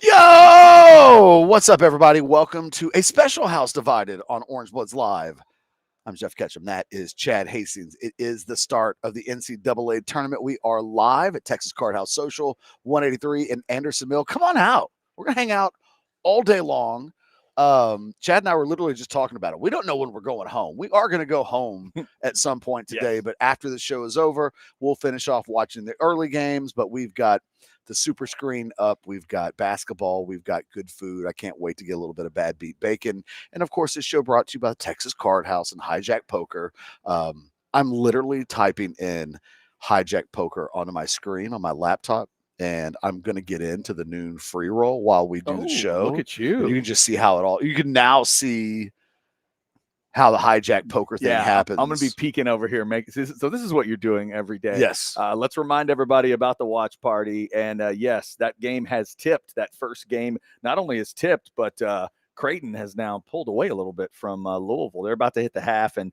Yo! What's up, everybody? Welcome to a special House Divided on Orange Bloods Live. I'm Jeff Ketchum. That is Chad Hastings. It is the start of the NCAA tournament. We are live at Texas Card House Social 183 in Anderson Mill. Come on out. We're going to hang out all day long. Chad and I were literally just talking about it. We don't know when we're going home. We are going to go home at some point today, Yes. but after the show is over, we'll finish off watching the early games, but we've got the super screen up. We've got basketball. We've got good food. I can't wait to get a little bit of bad beat bacon. And of course, this show brought to you by the Texas Card House and Hijack Poker. I'm literally typing in Hijack Poker onto my screen on my laptop, and I'm going to get into the noon free roll while we do the show. Look at And you you. can just see how it all, you can now see how the hijack poker thing happens. I'm going to be peeking over here. So this is what you're doing every day. Yes. Let's remind everybody about the watch party. And yes, that game has tipped. That first game not only is tipped, but Creighton has now pulled away a little bit from Louisville. They're about to hit the half, and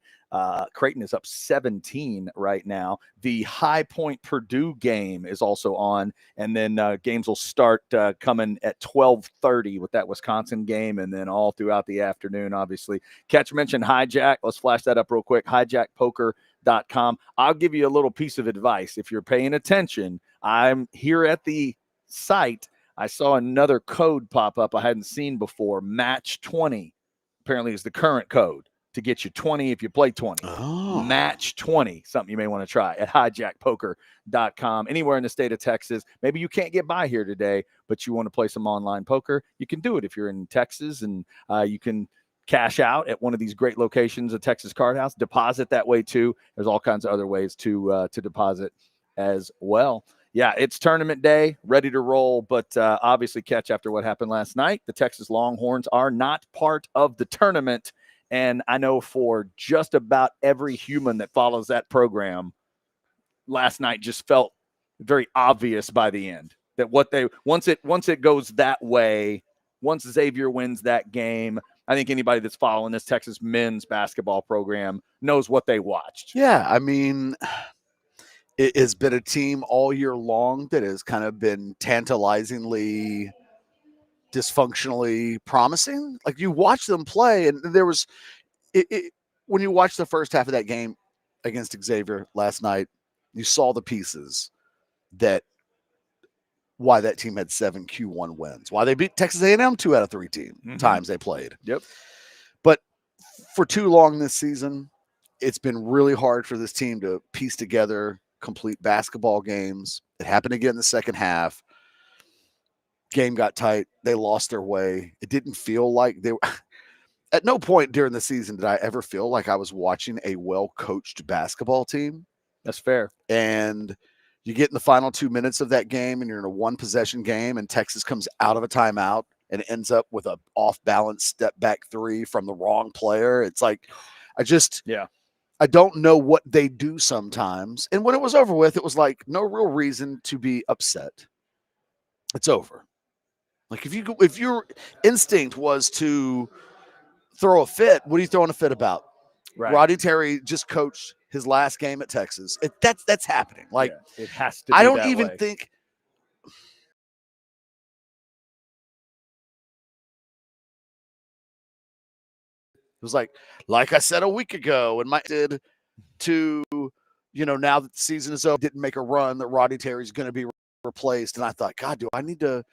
Creighton is up 17 right now. The High Point Purdue game is also on, and then games will start coming at 12:30 with that Wisconsin game, and then all throughout the afternoon, obviously. Catch mentioned Hijack. Let's flash that up real quick. Hijackpoker.com. I'll give you a little piece of advice. If you're paying attention, I'm here at the site. I saw another code pop up I hadn't seen before. Match 20 apparently is the current code to get you 20 if you play 20. Oh. Match 20, something you may want to try at hijackpoker.com. Anywhere in the state of Texas. Maybe you can't get by here today, but you want to play some online poker. You can do it if you're in Texas, and you can cash out at one of these great locations, a Texas Card House. Deposit that way too. There's all kinds of other ways to deposit as well. Yeah, it's tournament day, ready to roll, but obviously catch after what happened last night. The Texas Longhorns are not part of the tournament, and I know for just about every human that follows that program, last night just felt very obvious by the end that what they once it goes that way, once Xavier wins that game, I think anybody that's following this Texas men's basketball program knows what they watched. Yeah, I mean, it has been a team all year long that has kind of been tantalizingly dysfunctionally promising. Like, you watch them play, and there was when you watch the first half of that game against Xavier last night, you saw the pieces that why that team had 7 Q1 wins, why they beat Texas A&M 2 out of 3 times they played. Yep. But for too long this season, it's been really hard for this team to piece together complete basketball games. It happened again in the second half. Game got tight. They lost their way. It didn't feel like they were. At no point during the season did I ever feel like I was watching a well-coached basketball team. That's fair. And you get in the final 2 minutes of that game, and you're in a one-possession game, and Texas comes out of a timeout and ends up with a off-balance step-back three from the wrong player. It's like, I don't know what they do sometimes. And when it was over with, it was like no real reason to be upset. It's over. Like, if your instinct was to throw a fit, what are you throwing a fit about? Right. Roddy Terry just coached his last game at Texas. That's happening. Like, it has to be I don't that even way. think it was like I said a week ago, and Mike did to, now that the season is over, didn't make a run, that Roddy Terry's going to be replaced. And I thought, God, do I need to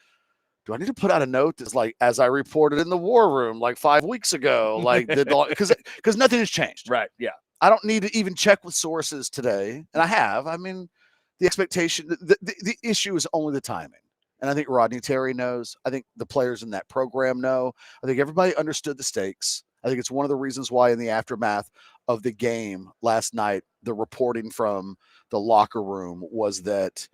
put out a note that's like, as I reported in the war room like 5 weeks ago, like, because nothing has changed. Right. Yeah. I don't need to even check with sources today. And I have. I mean, the expectation, the issue is only the timing. And I think Rodney Terry knows. I think the players in that program know. I think everybody understood the stakes. I think it's one of the reasons why in the aftermath of the game last night, the reporting from the locker room was that,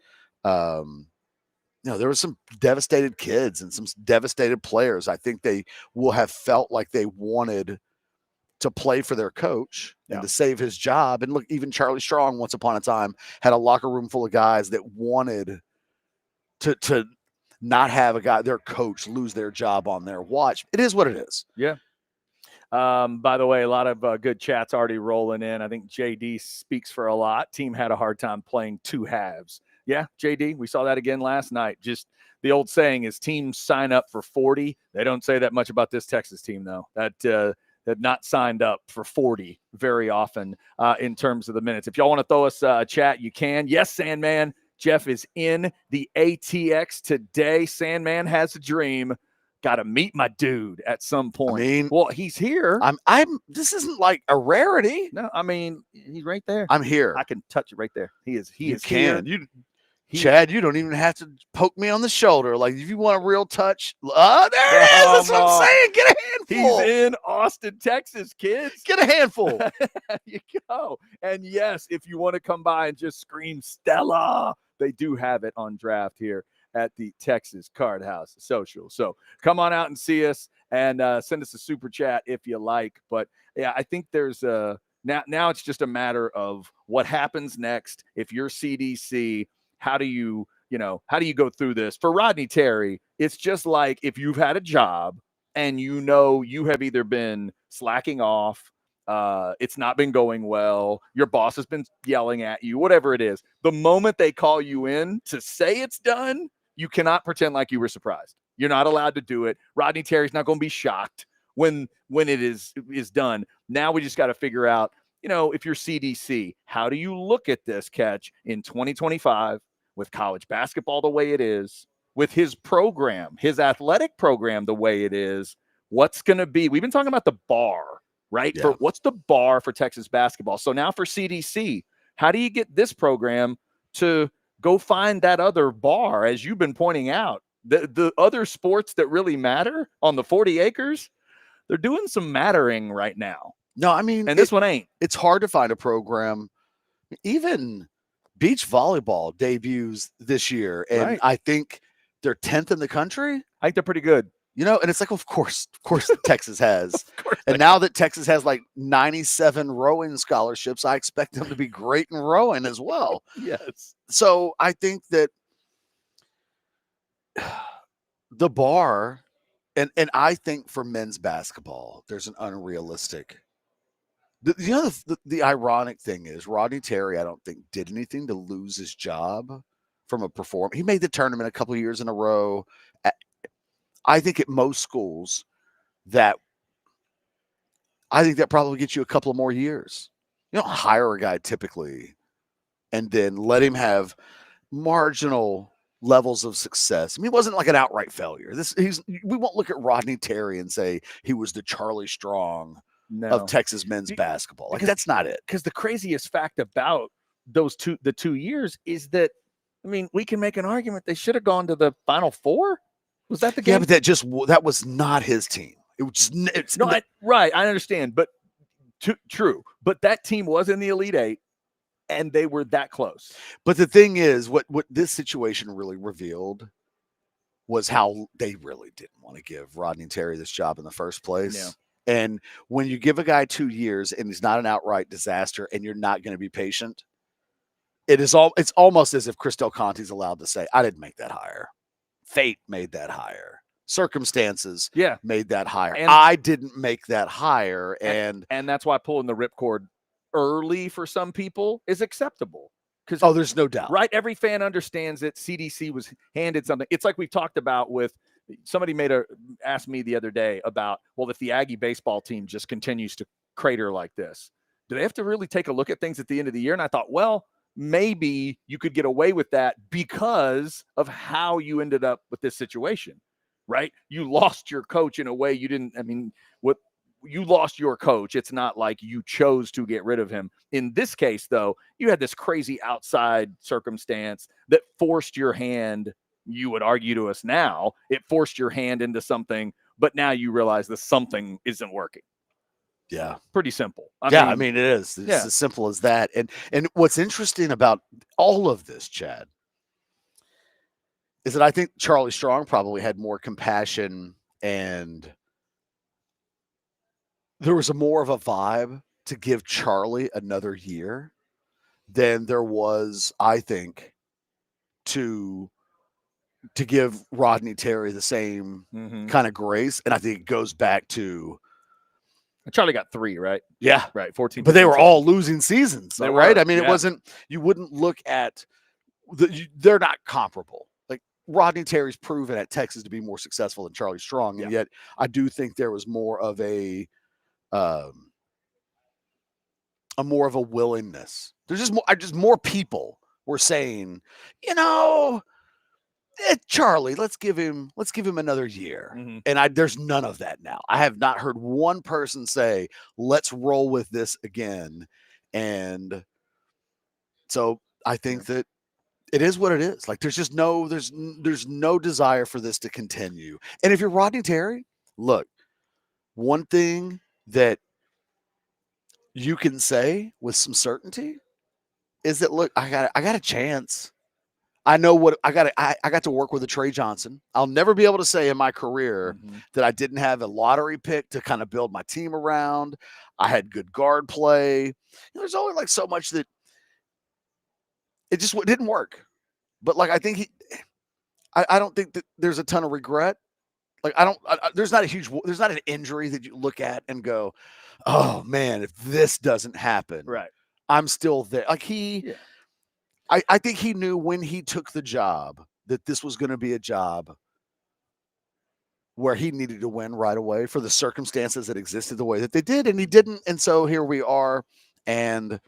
there was some devastated kids and some devastated players. I think they will have felt like they wanted to play for their coach and to save his job. And look, even Charlie Strong, once upon a time, had a locker room full of guys that wanted to not have their coach lose their job on their watch. It is what it is. Yeah. By the way, a lot of good chats already rolling in. I think JD speaks for a lot. Team had a hard time playing 2 halves. Yeah, JD, we saw that again last night. Just the old saying is teams sign up for 40. They don't say that much about this Texas team, though. That not signed up for 40 very often in terms of the minutes. If y'all want to throw us a chat, you can. Yes, Sandman. Jeff is in the ATX today. Sandman has a dream. Got to meet my dude at some point. I mean, well, he's here. This isn't like a rarity. No, I mean, he's right there. I'm here. I can touch it right there. He is you here. Chad, you don't even have to poke me on the shoulder. Like, if you want a real touch, there it is. That's what I'm saying. Get a handful. He's in Austin, Texas, kids. Get a handful. There you go. And yes, if you want to come by and just scream Stella, they do have it on draft here at the Texas Card House Social. So come on out and see us and send us a super chat if you like. But yeah, I think there's now it's just a matter of what happens next. If you're CDC, how do you go through this? For Rodney Terry, it's just like if you've had a job and you have either been slacking off, it's not been going well, your boss has been yelling at you, whatever it is. The moment they call you in to say it's done, you cannot pretend like you were surprised. You're not allowed to do it. Rodney Terry's not going to be shocked when it is done. Now we just got to figure out, if you're CDC, how do you look at this catch in 2025 with college basketball the way it is, with his program, his athletic program the way it is? What's going to be? We've been talking about the bar, right? Yeah. For what's the bar for Texas basketball? So now for CDC, how do you get this program to go find that other bar, as you've been pointing out? The other sports that really matter on the 40 acres, they're doing some mattering right now. No, I mean, and this one ain't. It's hard to find a program. Even beach volleyball debuts this year, and right. I think they're 10th in the country. I think they're pretty good. And it's like, of course Texas has. And now that Texas has like 97 rowing scholarships, I expect them to be great in rowing as well. Yes. So I think that the bar, and I think for men's basketball, there's an unrealistic. The ironic thing is Rodney Terry, I don't think, did anything to lose his job from a performance. He made the tournament a couple of years in a row. I think at most schools that probably gets you a couple of more years. You don't hire a guy typically and then let him have marginal levels of success. I mean, it wasn't like an outright failure. We won't look at Rodney Terry and say he was the Charlie Strong of Texas men's basketball. Like, that's not it. Because the craziest fact about the 2 years is that, I mean, we can make an argument they should have gone to the Final Four. Was that the game? Yeah, but that was not his team. Right. I understand, but true. But that team was in the Elite Eight, and they were that close. But the thing is, what this situation really revealed was how they really didn't want to give Rodney Terry this job in the first place. Yeah. And when you give a guy 2 years and he's not an outright disaster and you're not going to be patient, it's almost as if Chris Del Conte's allowed to say, I didn't make that hire. Fate made that hire. Circumstances made that hire. And I didn't make that hire. And that's why pulling the ripcord early for some people is acceptable. Oh, there's no doubt. Right? Every fan understands that CDC was handed something. It's like we've talked about with somebody asked me the other day about, well, if the Aggie baseball team just continues to crater like this, do they have to really take a look at things at the end of the year? And I thought, well, maybe you could get away with that because of how you ended up with this situation, right? You lost your coach in a way you didn't. I mean, you lost your coach. It's not like you chose to get rid of him. In this case, though, you had this crazy outside circumstance that forced your hand. You would argue to us now, it forced your hand into something, but now you realize that something isn't working. Yeah. Pretty simple. I mean, it is. It's as simple as that. And what's interesting about all of this, Chad, is that I think Charlie Strong probably had more compassion, and there was more of a vibe to give Charlie another year than there was, I think, to give Rodney Terry the same kind of grace. And I think it goes back to Charlie got 3, right? Yeah. Right. 14. But they were all losing seasons, right? I mean, it wasn't, you wouldn't look at they're not comparable. Like Rodney Terry's proven at Texas to be more successful than Charlie Strong, and yet I do think there was more of a willingness. There's just more people were saying, Charlie, let's give him another year. Mm-hmm. And there's none of that now. I have not heard one person say, let's roll with this again. And so I think that it is what it is. Like there's no desire for this to continue. And if you're Rodney Terry, look, one thing that you can say with some certainty is that, look, I got a chance. I know what I got to work with a Trey Johnson. I'll never be able to say in my career that I didn't have a lottery pick to kind of build my team around. I had good guard play. There's only like so much that it just didn't work. But like I think I don't think that there's a ton of regret. Like there's not an injury that you look at and go, oh man, if this doesn't happen, right, I'm still there. Like I think he knew when he took the job that this was going to be a job where he needed to win right away for the circumstances that existed the way that they did, and he didn't. And so here we are, and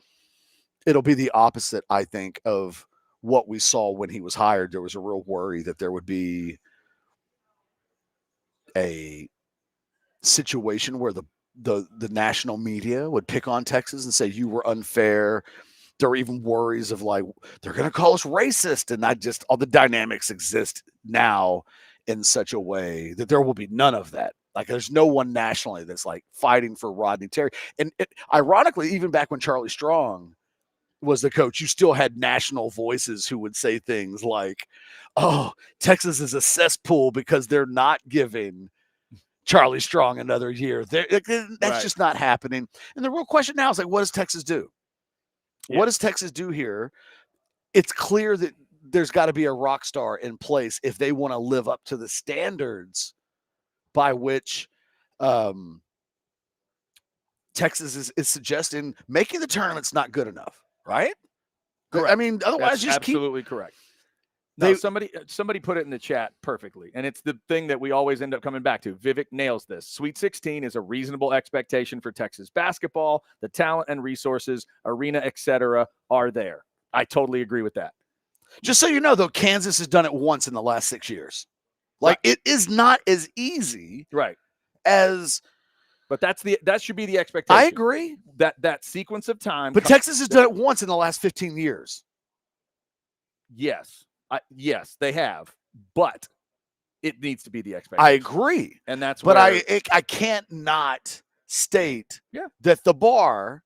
it'll be the opposite, I think, of what we saw when he was hired. There was a real worry that there would be a situation where the national media would pick on Texas and say you were unfair. There were even worries of like, they're going to call us racist. And all the dynamics exist now in such a way that there will be none of that. Like there's no one nationally that's like fighting for Rodney Terry. And ironically, even back when Charlie Strong was the coach, you still had national voices who would say things like, oh, Texas is a cesspool because they're not giving Charlie Strong another year. That's just not happening. And the real question now is like, what does Texas do? What does Texas do here? It's clear that there's got to be a rock star in place if they want to live up to the standards by which Texas is suggesting making the tournament's not good enough, right? Correct. I mean, otherwise, that's absolutely correct. Now, somebody put it in the chat perfectly, and it's the thing that we always end up coming back to. Vivek nails this. Sweet 16 is a reasonable expectation for Texas basketball. The talent and resources, arena, etc., are there. I totally agree with that. Just so you know, though, Kansas has done it once in the last 6 years. Like it is not as easy, as. But that should be the expectation. I agree. That sequence of time. But Texas has done it once in the last 15 years. Yes. Yes, they have, but it needs to be the expectation. I agree, and that's. But I can't not state that the bar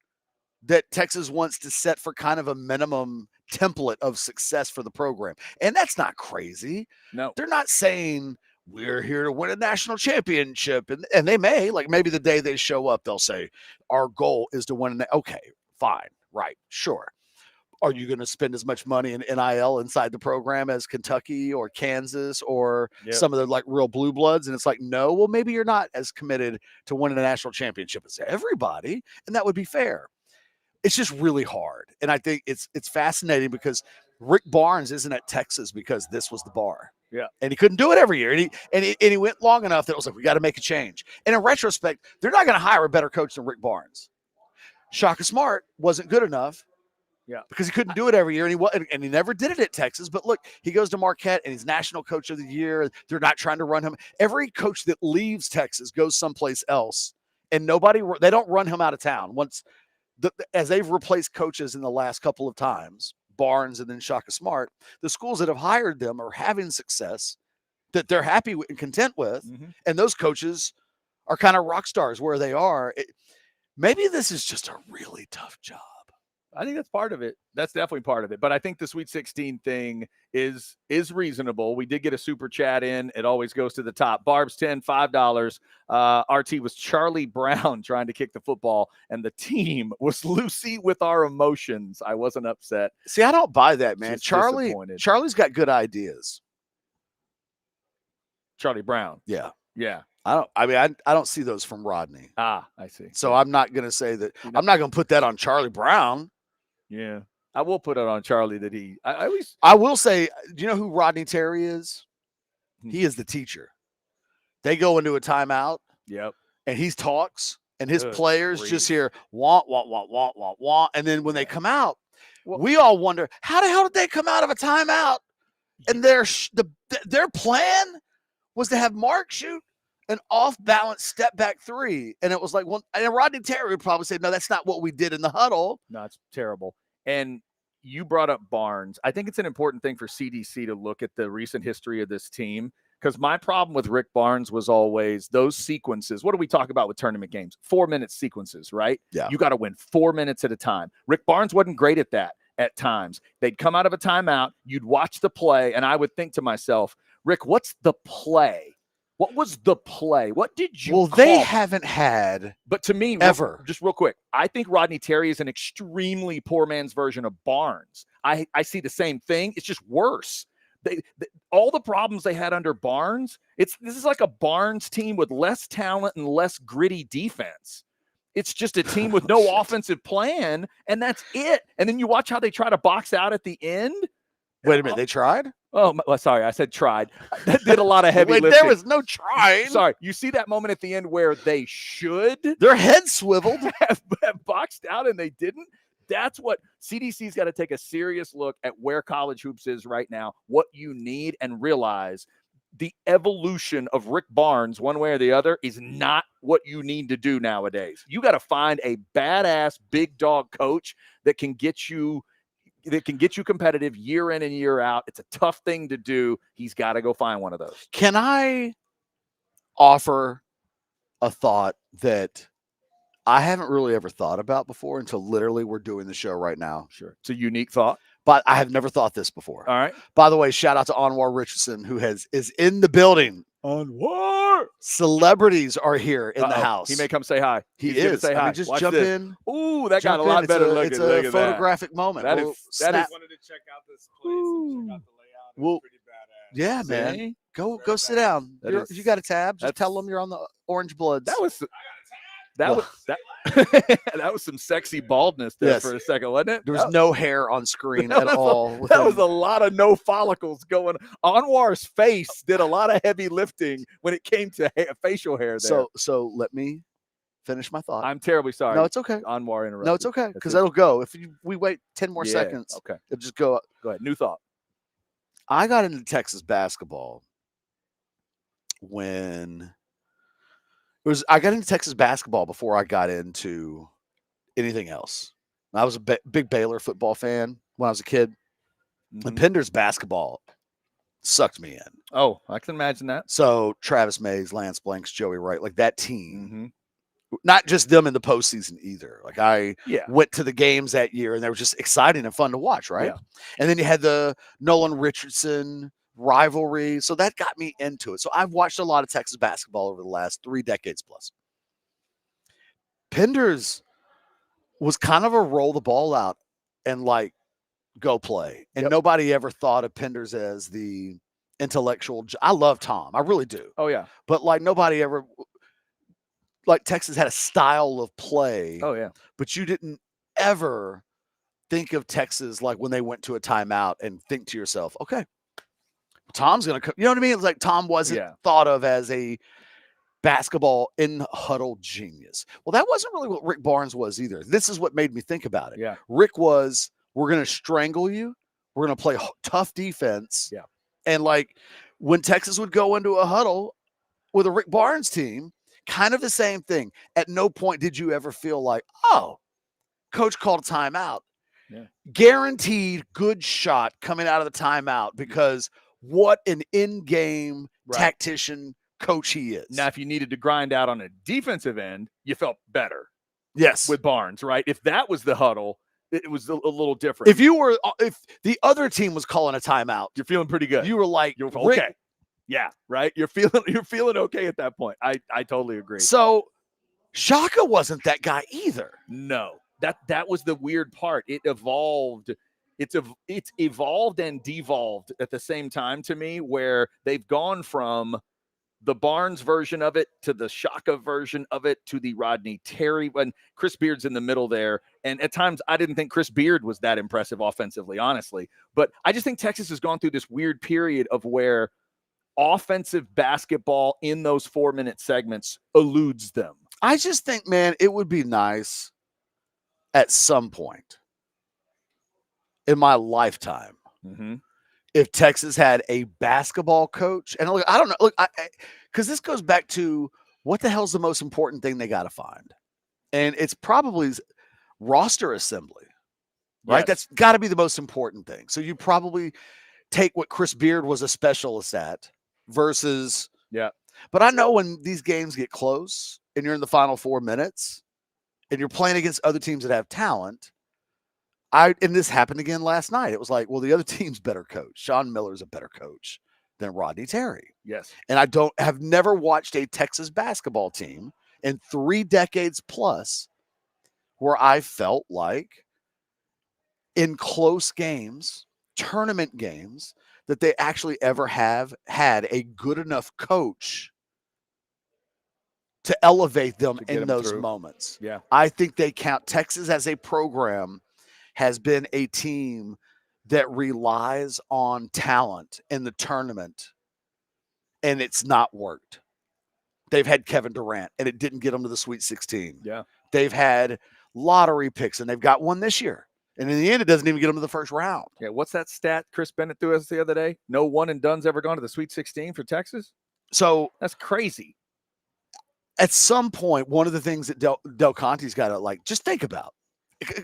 that Texas wants to set for kind of a minimum template of success for the program, and that's not crazy. No, they're not saying we're here to win a national championship, and they may, like maybe the day they show up, they'll say our goal is to win. Okay, fine, right, sure. Are you going to spend as much money in NIL inside the program as Kentucky or Kansas or some of the like real blue bloods? And it's like, no, well, maybe you're not as committed to winning a national championship as everybody. And that would be fair. It's just really hard. And I think it's fascinating because Rick Barnes isn't at Texas because this was the bar. Yeah. And he couldn't do it every year. And he went long enough that it was like, we got to make a change. And in retrospect, they're not going to hire a better coach than Rick Barnes. Shaka Smart wasn't good enough. Yeah, because he couldn't do it every year, and he never did it at Texas. But look, he goes to Marquette, and he's National Coach of the Year. They're not trying to run him. Every coach that leaves Texas goes someplace else, and they don't run him out of town. As they've replaced coaches in the last couple of times, Barnes and then Shaka Smart, the schools that have hired them are having success that they're happy and content with, and those coaches are kind of rock stars where they are. Maybe this is just a really tough job. I think that's part of it. That's definitely part of it. But I think the Sweet 16 thing is reasonable. We did get a super chat in. It always goes to the top. Barb's 10, $5. RT was Charlie Brown trying to kick the football, and the team was Lucy with our emotions. I wasn't upset. See, I don't buy that, man. Charlie's got good ideas. Charlie Brown. Yeah. Yeah. I don't see those from Rodney. I see. So I'm not going to say that. I'm not going to put that on Charlie Brown. Yeah. I will put it on Charlie that I always. I will say, do you know who Rodney Terry is? He is the teacher. They go into a timeout. Yep. And he talks, and his Good players grief. just hear wah, wah, wah, wah, wah, wah. And then when they come out, Well, we all wonder, how the hell did they come out of a timeout? And their plan was to have Mark shoot an off-balance step-back three. And it was like, well, and Rodney Terry would probably say, no, that's not what we did in the huddle. No, it's terrible. And you brought up Barnes. I think it's an important thing for CDC to look at the recent history of this team. Because my problem with Rick Barnes was always those sequences. What do we talk about with tournament games? 4-minute sequences, right? Yeah. You got to win 4 minutes at a time. Rick Barnes wasn't great at that at times. They'd come out of a timeout, you'd watch the play, and I would think to myself, Rick, what's the play? What was the play? What did you call? They haven't had. But to me, ever. Just real quick, I think Rodney Terry is an extremely poor man's version of Barnes. I see the same thing. It's just worse. All the problems they had under Barnes, this is like a Barnes team with less talent and less gritty defense. It's just a team with no offensive plan, and that's it. And then you watch how they try to box out at the end. Wait a minute, they tried? Oh, sorry, I said tried. That did a lot of heavy lifting. There was no trying. Sorry, you see that moment at the end where they should their heads swiveled, have boxed out, and they didn't. That's what CDC's got to take a serious look at where college hoops is right now, what you need, and realize the evolution of Rick Barnes, one way or the other, is not what you need to do nowadays. You got to find a badass big dog coach that can get you competitive year in and year out. It's a tough thing to do. He's got to go find one of those. Can I offer a thought that I haven't really ever thought about before until literally we're doing the show right now? Sure. It's a unique thought. But I have never thought this before. All right. By the way, shout out to Anwar Richardson, who is in the building. Anwar! Celebrities are here in the house. He may come say hi. He's is. Say hi. Just jump in. Ooh, that got a lot better looking. It's a photographic moment. That is. I wanted to check out this place and check out the layout. It's pretty badass. Yeah, man. Go sit down. You got a tab. Just tell them you're on the Orange Bloods. That was some sexy baldness there for a second, wasn't it? There was no hair on screen at all. That was a lot of no follicles going. Anwar's face did a lot of heavy lifting when it came to facial hair there. So let me finish my thought. I'm terribly sorry. No, it's okay. Anwar interrupted. No, it's okay because it'll go. If we wait 10 more seconds, okay, it'll just go up. Go ahead. New thought. I got into Texas basketball when I got into Texas basketball before I got into anything else. I was a big Baylor football fan when I was a kid. Mm-hmm. And Pender's basketball sucked me in. Oh, I can imagine that. So Travis Mays, Lance Blanks, Joey Wright, like that team, not just them in the postseason either. Like I went to the games that year and they were just exciting and fun to watch, right? Yeah. And then you had the Nolan Richardson rivalry. So that got me into it. So I've watched a lot of Texas basketball over the last 3 decades plus. Pender's was kind of a roll the ball out and like go play. And nobody ever thought of Pender's as the intellectual. I love Tom. I really do. Oh, yeah. But like nobody ever, like Texas had a style of play. Oh, yeah. But you didn't ever think of Texas like when they went to a timeout and think to yourself, okay, Tom's going to come. You know what I mean? It's like Tom wasn't thought of as a basketball in huddle genius. Well, that wasn't really what Rick Barnes was either. This is what made me think about it. Yeah. Rick was, we're going to strangle you. We're going to play tough defense. Yeah. And like when Texas would go into a huddle with a Rick Barnes team, kind of the same thing. At no point did you ever feel like, oh, coach called a timeout. Yeah. Guaranteed good shot coming out of the timeout because what an in-game tactician coach he is. Now, if you needed to grind out on a defensive end, you felt better. Yes. With Barnes, right? If that was the huddle, it was a little different. If the other team was calling a timeout, you're feeling pretty good. You were like, okay. Yeah, right? You're feeling okay at that point. I totally agree. So Shaka wasn't that guy either. No. That was the weird part. It evolved. It's evolved and devolved at the same time to me, where they've gone from the Barnes version of it to the Shaka version of it to the Rodney Terry, when Chris Beard's in the middle there. And at times I didn't think Chris Beard was that impressive offensively, honestly. But I just think Texas has gone through this weird period of where offensive basketball in those 4-minute segments eludes them. I just think, man, it would be nice at some point in my lifetime if Texas had a basketball coach. And look, I don't know, look, because this goes back to what the hell's the most important thing they got to find, and it's probably roster assembly, right? Yes. That's got to be the most important thing. So you probably take what Chris Beard was a specialist at versus, But I know when these games get close and you're in the final 4 minutes and you're playing against other teams that have talent. And this happened again last night. It was like, well, the other team's better coach. Sean Miller's a better coach than Rodney Terry. Yes. And have never watched a Texas basketball team in 3 decades plus where I felt like in close games, tournament games, that they actually ever have had a good enough coach to elevate them in those moments. Yeah. I think they count. Texas as a program has been a team that relies on talent in the tournament, and it's not worked. They've had Kevin Durant, and it didn't get them to the Sweet 16. Yeah. They've had lottery picks, and they've got one this year. And in the end, it doesn't even get them to the first round. Yeah. What's that stat Chris Bennett threw us the other day? No one and done's ever gone to the Sweet 16 for Texas. So that's crazy. At some point, one of the things that Del Conte's got to just think about,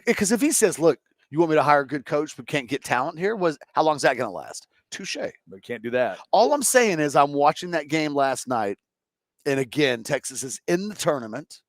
because if he says, look, you want me to hire a good coach but can't get talent here, how long is that going to last? Touche. But can't do that. All I'm saying is I'm watching that game last night, and again, Texas is in the tournament.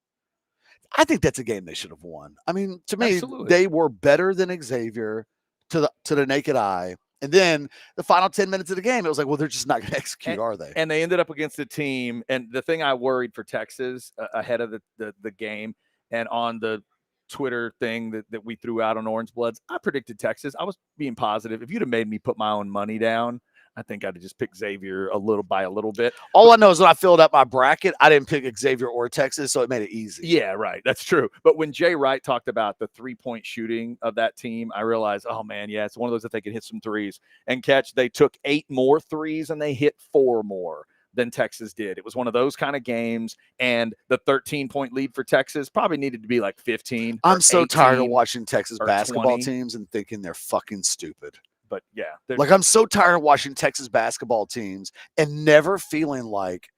I think that's a game they should have won. I mean, to me, they were better than Xavier to the naked eye. And then the final 10 minutes of the game, it was like, well, they're just not going to execute, are they? And they ended up against the team. And the thing I worried for Texas ahead of the game and on the Twitter thing that we threw out on Orange Bloods, I predicted Texas. I was being positive. If you'd have made me put my own money down, I think I'd have just picked Xavier by a little bit. All I know is when I filled up my bracket, I didn't pick Xavier or Texas, so it made it easy. Yeah, right. That's true. But when Jay Wright talked about the 3-point shooting of that team, I realized, oh, man, yeah, it's one of those that they can hit some threes and catch. They took 8 more threes, and they hit 4 more than Texas did. It was one of those kind of games, and the 13-point lead for Texas probably needed to be like 15. I'm so tired of watching Texas basketball 20. Teams and thinking they're fucking stupid. But yeah, I'm so tired of watching Texas basketball teams and never feeling like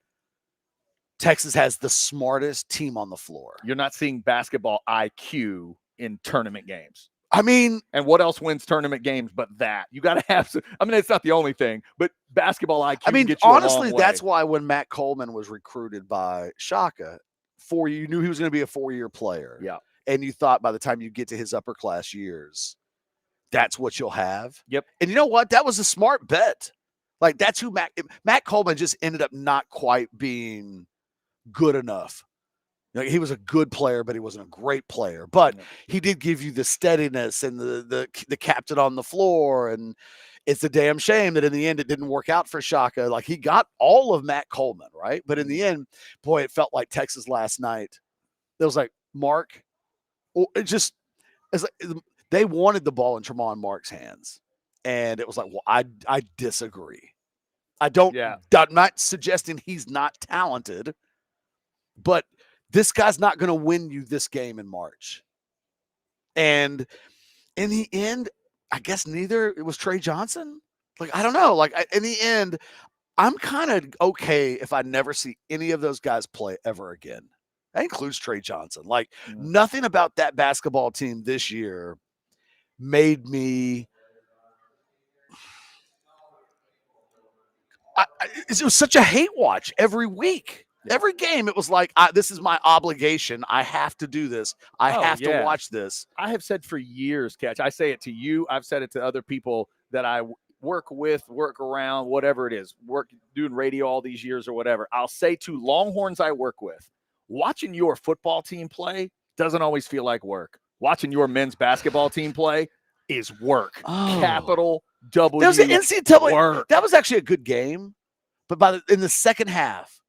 Texas has the smartest team on the floor. You're not seeing basketball IQ in tournament games. I mean, and what else wins tournament games but that? You got to have – I mean, it's not the only thing, but basketball IQ can get you honestly, a long way. That's why when Matt Coleman was recruited by Shaka, you knew he was going to be a 4-year player. Yeah. And you thought by the time you get to his upper class years, that's what you'll have. Yep. And you know what? That was a smart bet. That's who Matt Coleman just ended up not quite being good enough. He was a good player, but he wasn't a great player. But he did give you the steadiness and the captain on the floor. And it's a damn shame that in the end it didn't work out for Shaka. He got all of Matt Coleman, right? But in the end, boy, it felt like Texas last night. It was like Mark. It's like they wanted the ball in Tremont Mark's hands, and it was like, well, I disagree. I'm not suggesting he's not talented, but this guy's not going to win you this game in March. And in the end, I guess neither it was Trey Johnson. I don't know. In the end, I'm kind of okay if I never see any of those guys play ever again. That includes Trey Johnson. Nothing about that basketball team this year made me it was such a hate watch every week. Every game, it was like, this is my obligation. I have to do this. I have to watch this. I have said for years, Catch, I say it to you. I've said it to other people that I work with, work around, whatever it is, doing radio all these years or whatever. I'll say to Longhorns I work with, watching your football team play doesn't always feel like work. Watching your men's basketball team play is work. Capital W. That was the NCAA work. That was actually a good game. But in the second half,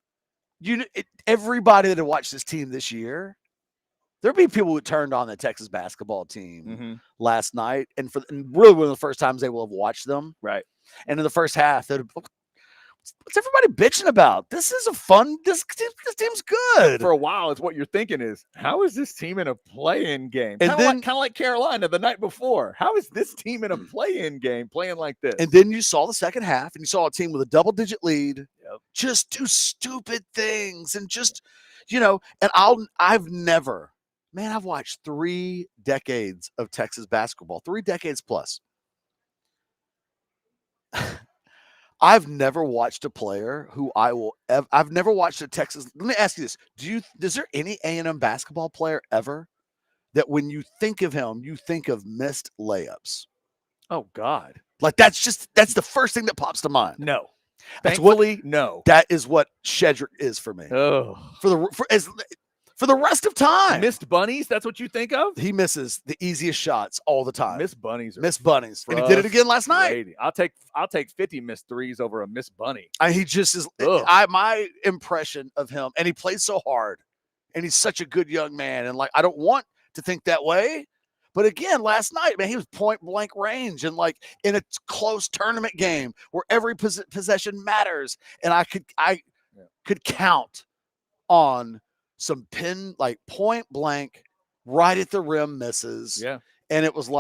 Everybody that had watched this team this year, there'd be people who turned on the Texas basketball team last night, and really one of the first times they will have watched them. Right. And in the first half, what's everybody bitching about? This is a fun. This team's good. For a while, it's what you're thinking is, how is this team in a play-in game? And kind of like Carolina the night before. How is this team in a play-in game playing like this? And then you saw the second half, and you saw a team with a double-digit lead just do stupid things, and just, and I've watched 3 decades of Texas basketball, 3 decades plus. I've never watched a player who I've never watched a Texas. Let me ask you this. Is there any A&M basketball player ever that when you think of him, you think of missed layups? Oh God. Like that's the first thing that pops to mind. No. Thankfully, no. That is what Shedrick is for me. Oh. For the rest of time. Missed bunnies, that's what you think of? He misses the easiest shots all the time. Missed bunnies. And he did it again last night. I'll take 50 missed threes over a missed bunny. He just is. My impression of him, and he plays so hard, and he's such a good young man, and I don't want to think that way. But again, last night, man, he was point blank range, and in a close tournament game where every possession matters, and I could count on some point blank right at the rim misses. Yeah. And it was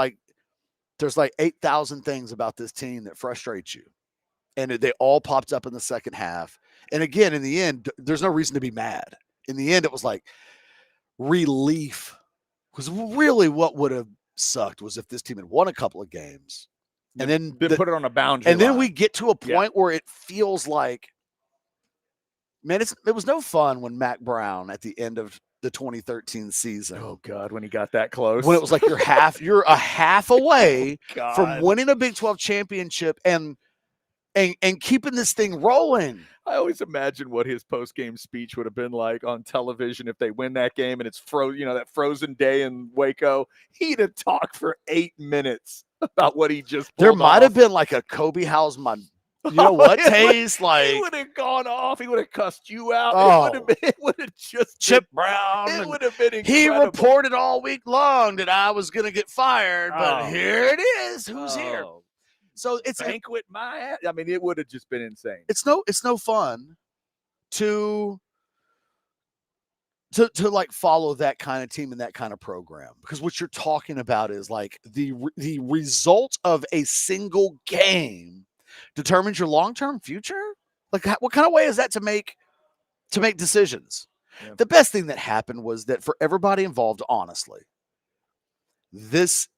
there's 8,000 things about this team that frustrate you. And they all popped up in the second half. And again, in the end, there's no reason to be mad. In the end, it was relief. Because really what would have sucked was if this team had won a couple of games and then put it on a boundary. And then we get to a point where it feels like, man, it was no fun when Mac Brown at the end of the 2013 season. Oh God, when he got that close. When it was you're a half away from winning a Big 12 championship and keeping this thing rolling. I always imagine what his post-game speech would have been like on television if they win that game and it's that frozen day in Waco. He'd have talked for 8 minutes about what he just pulled There might have off. been a Kobe Hausman. You know what? Taste he would have gone off. He would have cussed you out. Oh. It would have just Chip Brown. It would have been incredible. He reported all week long that I was going to get fired, but here it is. Who's here? So it's banquet my ass. I mean, it would have just been insane. It's no fun to follow that kind of team and that kind of program, because what you're talking about is the result of a single game determines your long-term future. What kind of way is that to make decisions? Yeah. The best thing that happened was that for everybody involved, honestly, this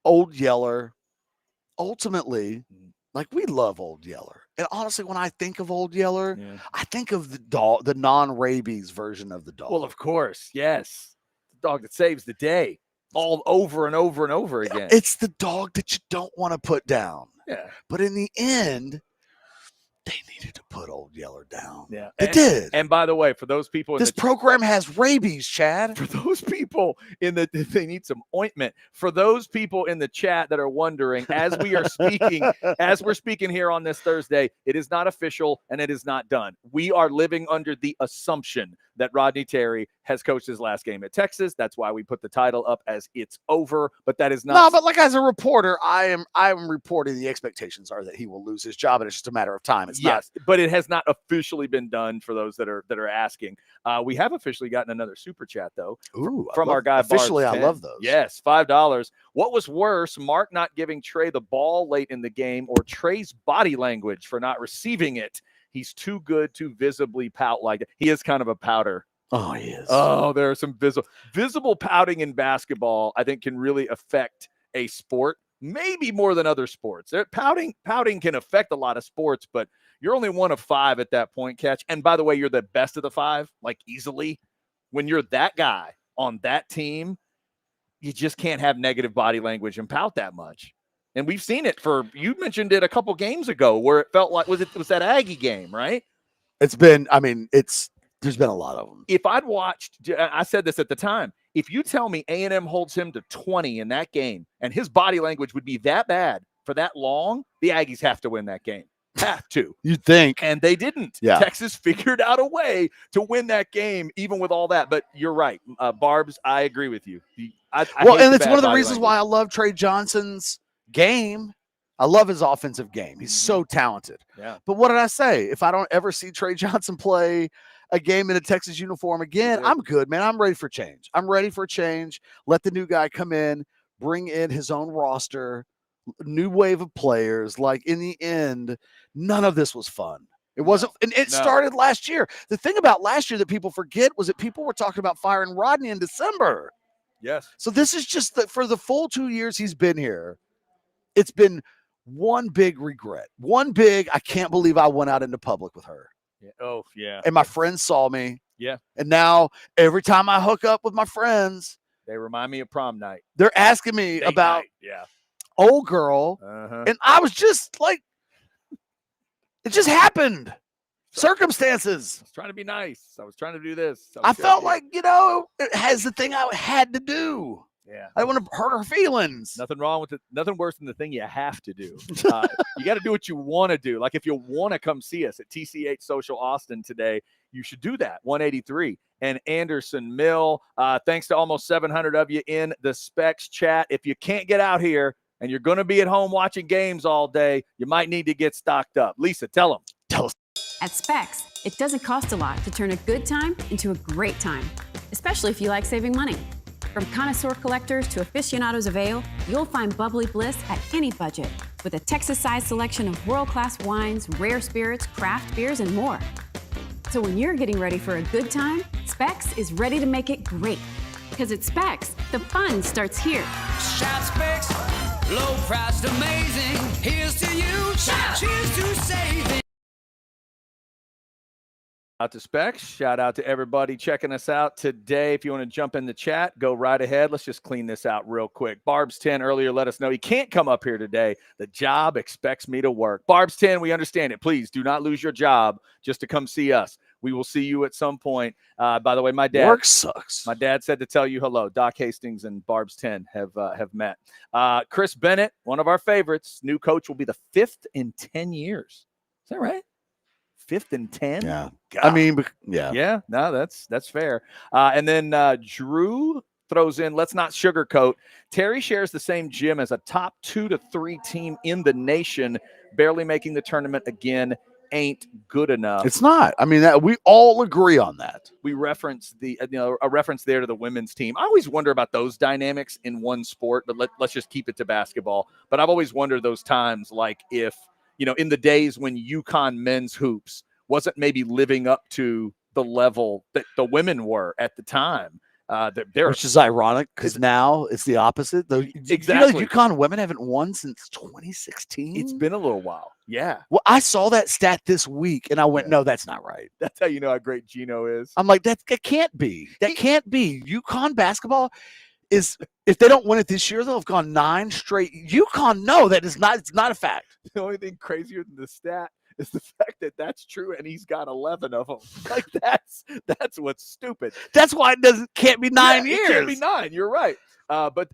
Old Yeller, ultimately, we love Old Yeller. And honestly, when I think of Old Yeller, I think of the dog, the non-rabies version of the dog. Well, of course, yes. The dog that saves the day all over and over and over again. It's the dog that you don't want to put down. Yeah. But in the end, they needed to put Old Yeller down. Yeah. They did. And by the way, for those people this program has rabies, Chad. For those people they need some ointment. For those people in the chat that are wondering, as we're speaking here on this Thursday, it is not official and it is not done. We are living under the assumption that Rodney Terry has coached his last game at Texas. That's why we put the title up as it's over, but that is not. No, but as a reporter, I'm reporting the expectations are that he will lose his job, and it's just a matter of time. It's not, but it has not officially been done for those that are asking. We have officially gotten another super chat though. Ooh, from our guy. Officially, Bards I love those. Yes, $5. What was worse, Mark not giving Trey the ball late in the game, or Trey's body language for not receiving it? He's too good to visibly pout like that. He is kind of a pouter. Oh, he is. Oh, there are some visible pouting in basketball, I think, can really affect a sport, maybe more than other sports. Pouting can affect a lot of sports, but you're only one of 5 at that point catch. And by the way, you're the best of the 5, easily. When you're that guy on that team, you just can't have negative body language and pout that much. And we've seen it you mentioned it a couple games ago where it felt like, was that Aggie game, right? There's been a lot of them. If I'd watched, I said this at the time, if you tell me A&M holds him to 20 in that game and his body language would be that bad for that long, the Aggies have to win that game. have to. You'd think. And they didn't. Yeah. Texas figured out a way to win that game, even with all that. But you're right. Barbs, I agree with you. I hate and the it's bad one of the body reasons language. why I love Trey Johnson's game. I love his offensive game. He's so talented. Yeah. But what did I say? If I don't ever see Trey Johnson play a game in a Texas uniform again, I'm good, man. I'm ready for change. I'm ready for change. Let the new guy come in, bring in his own roster, new wave of players. Like, in the end, none of this was fun. It wasn't, and it started last year. The thing about last year that people forget was that people were talking about firing Rodney in December. Yes. So this is just for the full 2 years he's been here, it's been one big regret. One big, I can't believe I went out into public with her. Yeah. Oh, yeah. And my friends saw me. Yeah. And now every time I hook up with my friends, they remind me of prom night. They're asking me about old girl. And I was just like, it just happened. Circumstances. I was trying to be nice. I was trying to do this. I felt like, it has the thing I had to do. Yeah. I don't want to hurt her feelings. Nothing wrong with it. Nothing worse than the thing you have to do. You got to do what you want to do. Like, if you want to come see us at TCH Social Austin today, you should do that. 183 and Anderson Mill. Thanks to almost 700 of you in the Specs chat. If you can't get out here and you're going to be at home watching games all day, you might need to get stocked up. Lisa, tell them. Tell us. At Specs, it doesn't cost a lot to turn a good time into a great time, especially if you like saving money. From connoisseur collectors to aficionados of ale, you'll find bubbly bliss at any budget with a Texas-sized selection of world-class wines, rare spirits, craft beers, and more. So when you're getting ready for a good time, Specs is ready to make it great. Because at Specs, the fun starts here. Shout Specs, low priced, amazing. Here's to you, cheers to saving. Out to Specs. Shout out to everybody checking us out today. If you want to jump in the chat, go right ahead. Let's just clean this out real quick. Barb's10 earlier let us know he can't come up here today. The job expects me to work. Barb's10, we understand it. Please do not lose your job just to come see us. We will see you at some point. By the way, my dad. Work sucks. My dad said to tell you hello. Doc Hastings and Barb's10 have met. Chris Bennett, one of our favorites. New coach will be the 5th in 10 years. Is that right? 5th and 10. Yeah. God. I mean, yeah. Yeah. No, that's fair. And then Drew throws in, let's not sugarcoat. Terry shares the same gym as a top 2 to 3 team in the nation. Barely making the tournament again ain't good enough. It's not. I mean, we all agree on that. We reference a reference there to the women's team. I always wonder about those dynamics in one sport, but let's just keep it to basketball. But I've always wondered those times, like if, in the days when UConn men's hoops wasn't maybe living up to the level that the women were at the time. Which is ironic because now it's the opposite. Exactly. UConn women haven't won since 2016. It's been a little while. Yeah. Well, I saw that stat this week and I went, no, that's not right. That's how you know how great Gino is. I'm like, that can't be. That can't be. UConn basketball is, if they don't win it this year, they'll have gone 9 straight. UConn, no, that is not. It's not a fact. The only thing crazier than the stat is the fact that that's true, and he's got 11 of them. Like that's what's stupid. That's why can't be 9 years. It can't be 9. You're right. But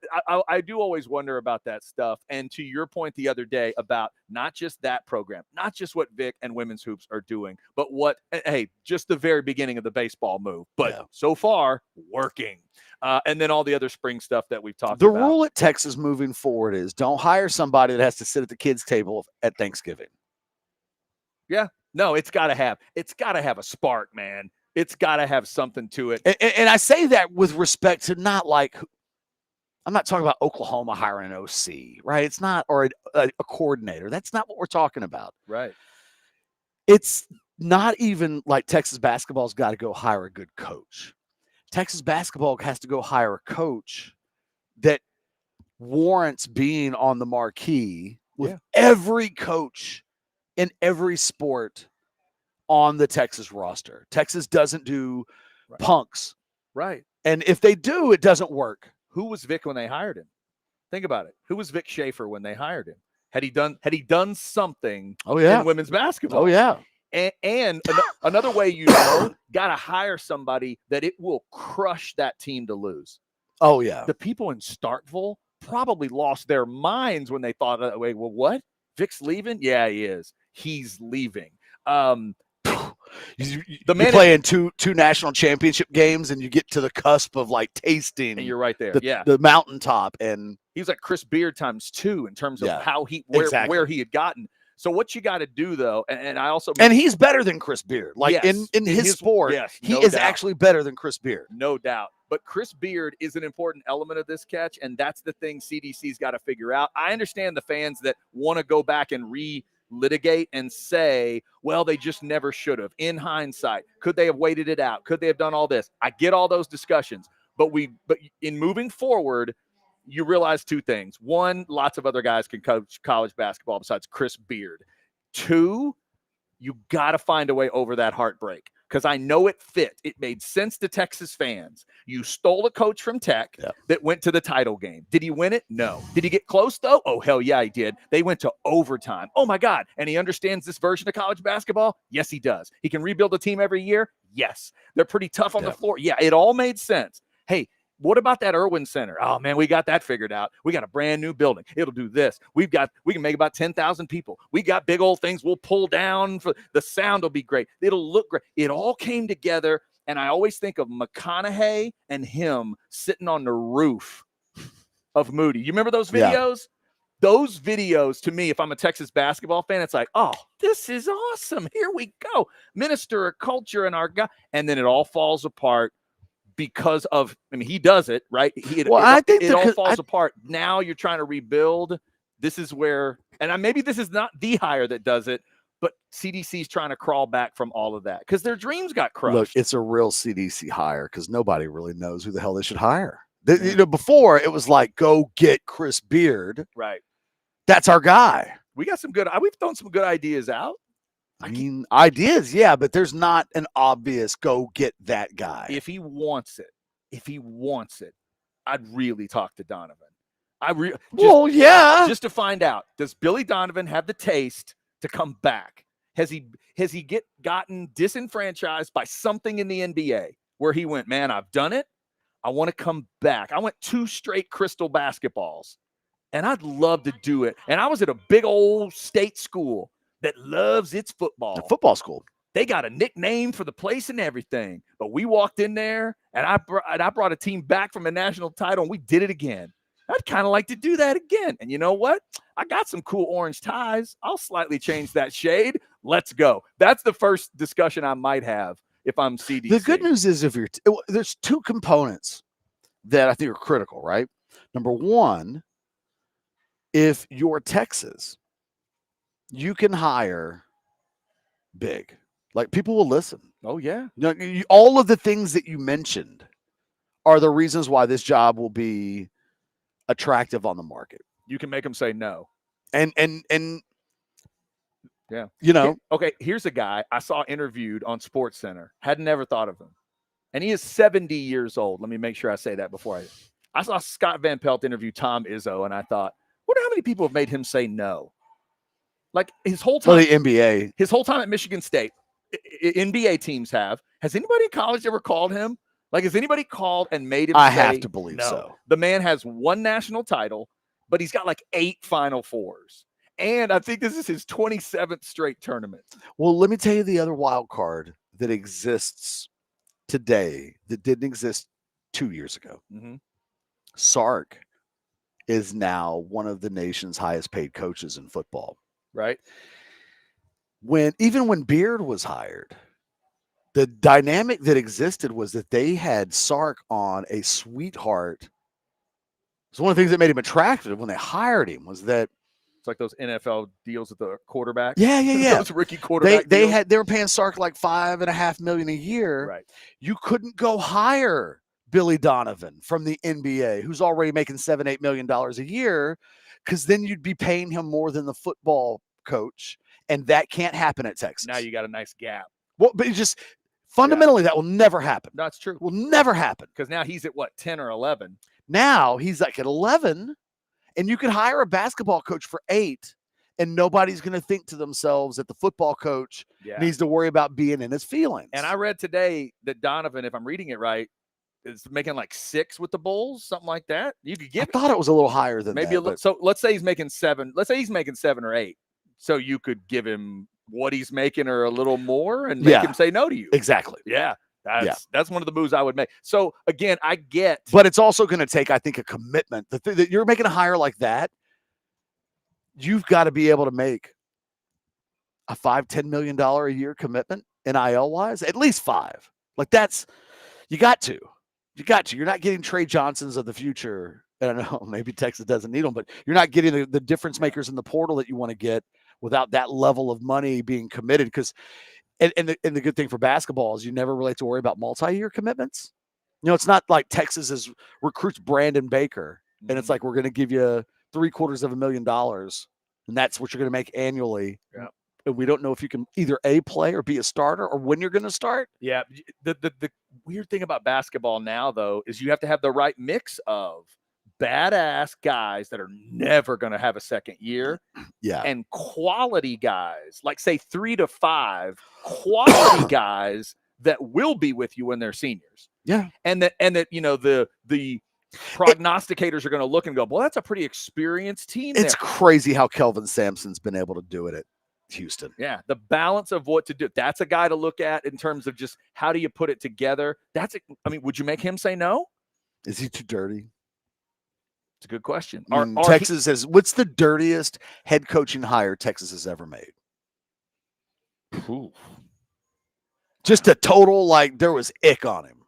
I do always wonder about that stuff. And to your point the other day about not just that program, not just what Vic and women's hoops are doing, but just the very beginning of the baseball move. But so far, working. And then all the other spring stuff that we've talked about. The rule at Texas moving forward is don't hire somebody that has to sit at the kids' table at Thanksgiving. Yeah. No, it's got to have a spark, man. It's got to have something to it. And I say that with respect to not like, I'm not talking about Oklahoma hiring an OC, right? It's not, or a coordinator. That's not what we're talking about. Right. It's not even like Texas basketball's got to go hire a good coach. Texas basketball has to go hire a coach that warrants being on the marquee with every coach in every sport on the Texas roster. Texas doesn't do punks. Right. And if they do, it doesn't work. Who was Vic when they hired him? Think about it. Who was Vic Schaefer when they hired him? Had he done something in women's basketball? Oh, yeah. And another way got to hire somebody that it will crush that team to lose. Oh, yeah. The people in Starkville probably lost their minds when they thought, well, what? Vic's leaving? Yeah, he is. he's leaving. You play in two national championship games, and you get to the cusp of like tasting, and you're right there. The mountaintop, and he was like Chris Beard ×2 in terms of how where he had gotten. So what you got to do though, and I also he's better than Chris Beard. Like in his sport, he is actually better than Chris Beard, no doubt. But Chris Beard is an important element of this catch, and that's the thing CDC's got to figure out. I understand the fans that want to go back and litigate and say, well, they just never should have. In hindsight, could they have waited it out? Could they have done all this? I get all those discussions, but in moving forward, you realize two things. One, lots of other guys can coach college basketball besides Chris Beard. Two, you got to find a way over that heartbreak, because I know it fit. It made sense to Texas fans. You stole a coach from Tech that went to the title game. Did he win it? No. Did he get close, though? Oh, hell yeah, he did. They went to overtime. Oh, my God. And he understands this version of college basketball? Yes, he does. He can rebuild a team every year? Yes. They're pretty tough on the floor? Yeah, it all made sense. Hey, what about that Irwin Center? Oh, man, we got that figured out. We got a brand new building. It'll do this. We can make about 10,000 people. We got big old things we'll pull down. The sound will be great. It'll look great. It all came together, and I always think of McConaughey and him sitting on the roof of Moody. You remember those videos? Yeah. Those videos, to me, if I'm a Texas basketball fan, it's like, oh, this is awesome. Here we go. Minister of culture and our guy. And then it all falls apart. Because of, he does it, right? I think it all falls apart. Now you're trying to rebuild. This is where, and maybe this is not the hire that does it, but CDC's trying to crawl back from all of that because their dreams got crushed. Look, it's a real CDC hire because nobody really knows who the hell they should hire. Before it was like, go get Chris Beard. Right. That's our guy. We've thrown some good ideas out. Ideas, yeah, but there's not an obvious go get that guy. If he wants it, I'd really talk to Donovan. Just to find out, does Billy Donovan have the taste to come back? Has he gotten disenfranchised by something in the NBA where he went, man, I've done it. I want to come back. I went 2 straight Crystal basketballs, and I'd love to do it. And I was at a big old state school that loves its football. The football school. They got a nickname for the place and everything. But we walked in there, and I brought a team back from a national title, and we did it again. I'd kind of like to do that again. And you know what? I got some cool orange ties. I'll slightly change that shade. Let's go. That's the first discussion I might have if I'm CDC. The good news is there's 2 components that I think are critical, right? Number one, if you're Texas, you can hire big. Like, people will listen. Oh, yeah. All of the things that you mentioned are the reasons why this job will be attractive on the market. You can make them say no. And yeah. Okay, here's a guy I saw interviewed on SportsCenter. Had never thought of him. And he is 70 years old. Let me make sure I say that before I saw Scott Van Pelt interview Tom Izzo, and I thought, wonder how many people have made him say no. Like his whole time, the NBA, his whole time at Michigan State, NBA teams have. Has anybody in college ever called him? Like, has anybody called and made him? I have to believe no? So. The man has 1 national title, but he's got like 8 Final Fours, and I think this is his 27th straight tournament. Well, let me tell you the other wild card that exists today that didn't exist 2 years ago. Mm-hmm. Sark is now one of the nation's highest paid coaches in football. Right. Even when Beard was hired, the dynamic that existed was that they had Sark on a sweetheart. It's one of the things that made him attractive when they hired him was that it's like those NFL deals with the quarterback. Yeah. Those rookie quarterback. They were paying Sark like $5.5 million a year. Right. You couldn't go hire Billy Donovan from the NBA, who's already making $7-8 million a year, because then you'd be paying him more than the football coach, and that can't happen at Texas. Now you got a nice gap. Well, but it's just fundamentally that will never happen. That's true. Will never happen. Because now he's at what, 10 or 11? Now he's like at 11, and you could hire a basketball coach for 8, and nobody's going to think to themselves that the football coach needs to worry about being in his feelings. And I read today that Donovan, if I'm reading it right, is making like 6 with the Bulls, something like that. You could I thought it was a little higher than maybe that. So let's say he's making 7. Let's say he's making 7 or 8. So you could give him what he's making or a little more and make him say no to you. Exactly. Yeah. That's one of the moves I would make. So again, I get. But it's also going to take, I think, a commitment. That you're making a hire like that, you've got to be able to make a $5-10 million a year commitment NIL wise, at least 5. Like you got to. You're not getting Trey Johnsons of the future. I don't know, maybe Texas doesn't need them, but you're not getting the difference makers in the portal that you want to get without that level of money being committed. Because, and the good thing for basketball is you never really have to worry about multi-year commitments. It's not like Texas recruits Brandon Baker, and it's like, we're going to give you $750,000, and that's what you're going to make annually. Yeah. And we don't know if you can either play or be a starter or when you're going to start. Yeah. The weird thing about basketball now, though, is you have to have the right mix of badass guys that are never going to have a second year. Yeah. And quality guys, like say 3 to 5 quality guys that will be with you when they're seniors. Yeah. And that the prognosticators are going to look and go, well, that's a pretty experienced team. It's crazy how Kelvin Sampson's been able to do it at Houston. Yeah, the balance of what to do. That's a guy to look at in terms of just how do you put it together. Would you make him say no? Is he too dirty? It's a good question. Texas has, what's the dirtiest head coaching hire Texas has ever made? Ooh. Just a total, like, there was ick on him.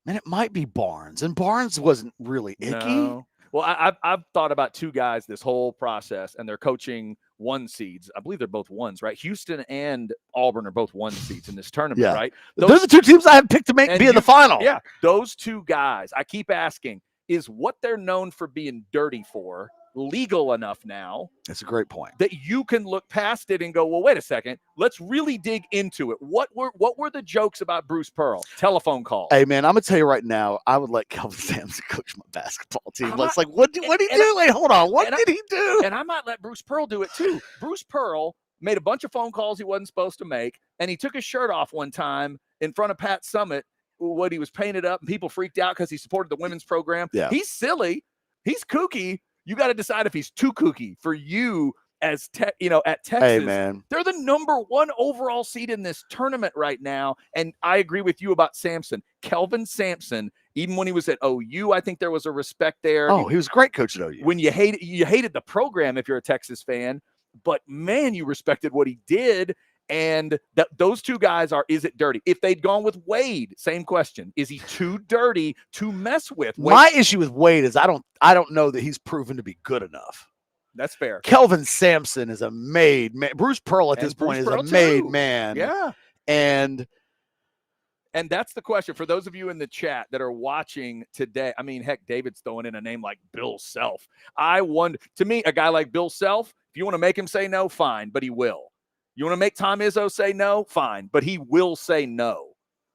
Man, it might be Barnes, and Barnes wasn't really icky. No. Well, I've thought about 2 guys this whole process, and they're coaching 1 seeds. I believe they're both 1s, right? Houston and Auburn are both 1 seeds in this tournament, right? Those are the 2 teams I have picked to be in the final. Yeah, those 2 guys. I keep asking, is what they're known for being dirty for legal enough now? That's a great point. That you can look past it and go, well, wait a second. Let's really dig into it. What were the jokes about Bruce Pearl? Telephone call. Hey, man, I'm going to tell you right now, I would let Kelvin Sampson coach my basketball team. It's like, what did he do? Wait, hold on. What did he do? And I might let Bruce Pearl do it too. Bruce Pearl made a bunch of phone calls he wasn't supposed to make, and he took his shirt off one time in front of Pat Summitt when he was painted up, and people freaked out because he supported the women's program. Yeah. He's silly. He's kooky. You got to decide if he's too kooky for you as at Texas. Hey, man. They're the number 1 overall seed in this tournament right now. And I agree with you about Sampson. Kelvin Sampson, even when he was at OU, I think there was a respect there. Oh, he was a great coach at OU. When you hated the program if you're a Texas fan, but man, you respected what he did. And those 2 guys is it dirty? If they'd gone with Wade, same question. Is he too dirty to mess with? My issue with Wade is I don't know that he's proven to be good enough. That's fair. Kelvin Sampson is a made man. Bruce Pearl at this point is a made man. Yeah. And that's the question for those of you in the chat that are watching today. I mean, heck, David's throwing in a name like Bill Self. I wonder, to me, a guy like Bill Self, if you want to make him say no, fine, but he will. You want to make Tom Izzo say no? Fine, but he will say no.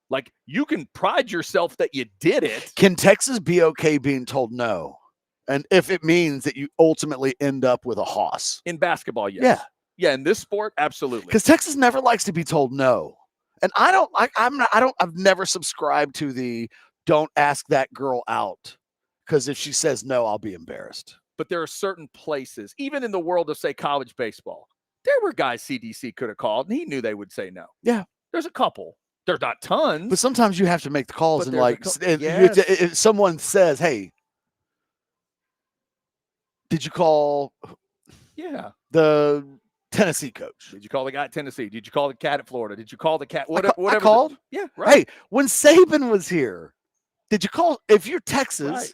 Like, you can pride yourself that you did it. Can Texas be okay being told no? And if it means that you ultimately end up with a hoss? In basketball, yes. Yeah. Yeah, in this sport, absolutely. Because Texas never likes to be told no. And I've never subscribed to the don't ask that girl out. Because if she says no, I'll be embarrassed. But there are certain places, even in the world of, say, college baseball, there were guys CDC could have called, and he knew they would say no. Yeah. There's a couple. There's not tons. But sometimes you have to make the calls. But And like, yes. if someone says, hey, did you call the Tennessee coach? Did you call the guy at Tennessee? Did you call the cat at Florida? Did you call the cat? Whatever. I called? Yeah, right. Hey, when Saban was here, did you call, if you're Texas, Right.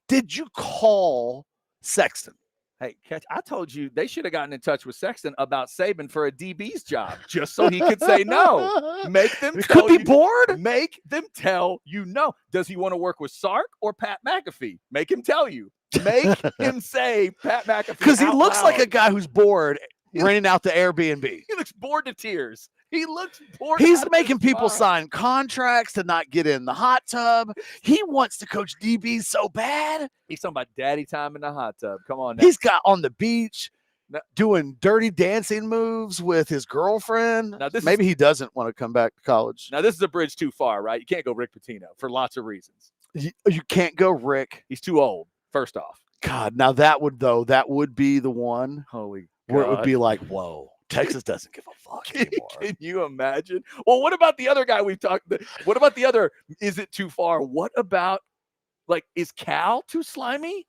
Did you call Sexton? Hey, catch! I told you they should have gotten in touch with Sexton about Saban for a DB's job, just so he could say no. Make them could be bored. Make them tell you no. Does he want to work with Sark or Pat McAfee? Make him tell you. Make him say Pat McAfee because he looks loud. like a guy who's bored renting out the Airbnb. He looks bored to tears. He looks bored. He's making people sign contracts to not get in the hot tub. He wants to coach DBs so bad. He's talking about daddy time in the hot tub. Come on now. He's got on the beach doing dirty dancing moves with his girlfriend. Now, maybe he doesn't want to come back to college. Now, this is a bridge too far, right? You can't go Rick Pitino for lots of reasons. You can't go Rick. He's too old, first off. God, now that would be the one. Holy. where it would be like, whoa, Texas doesn't give a fuck anymore. Can you imagine? Well, what about the other guy we've talked? What about the other? Is it too far? What about, like, is Cal too slimy?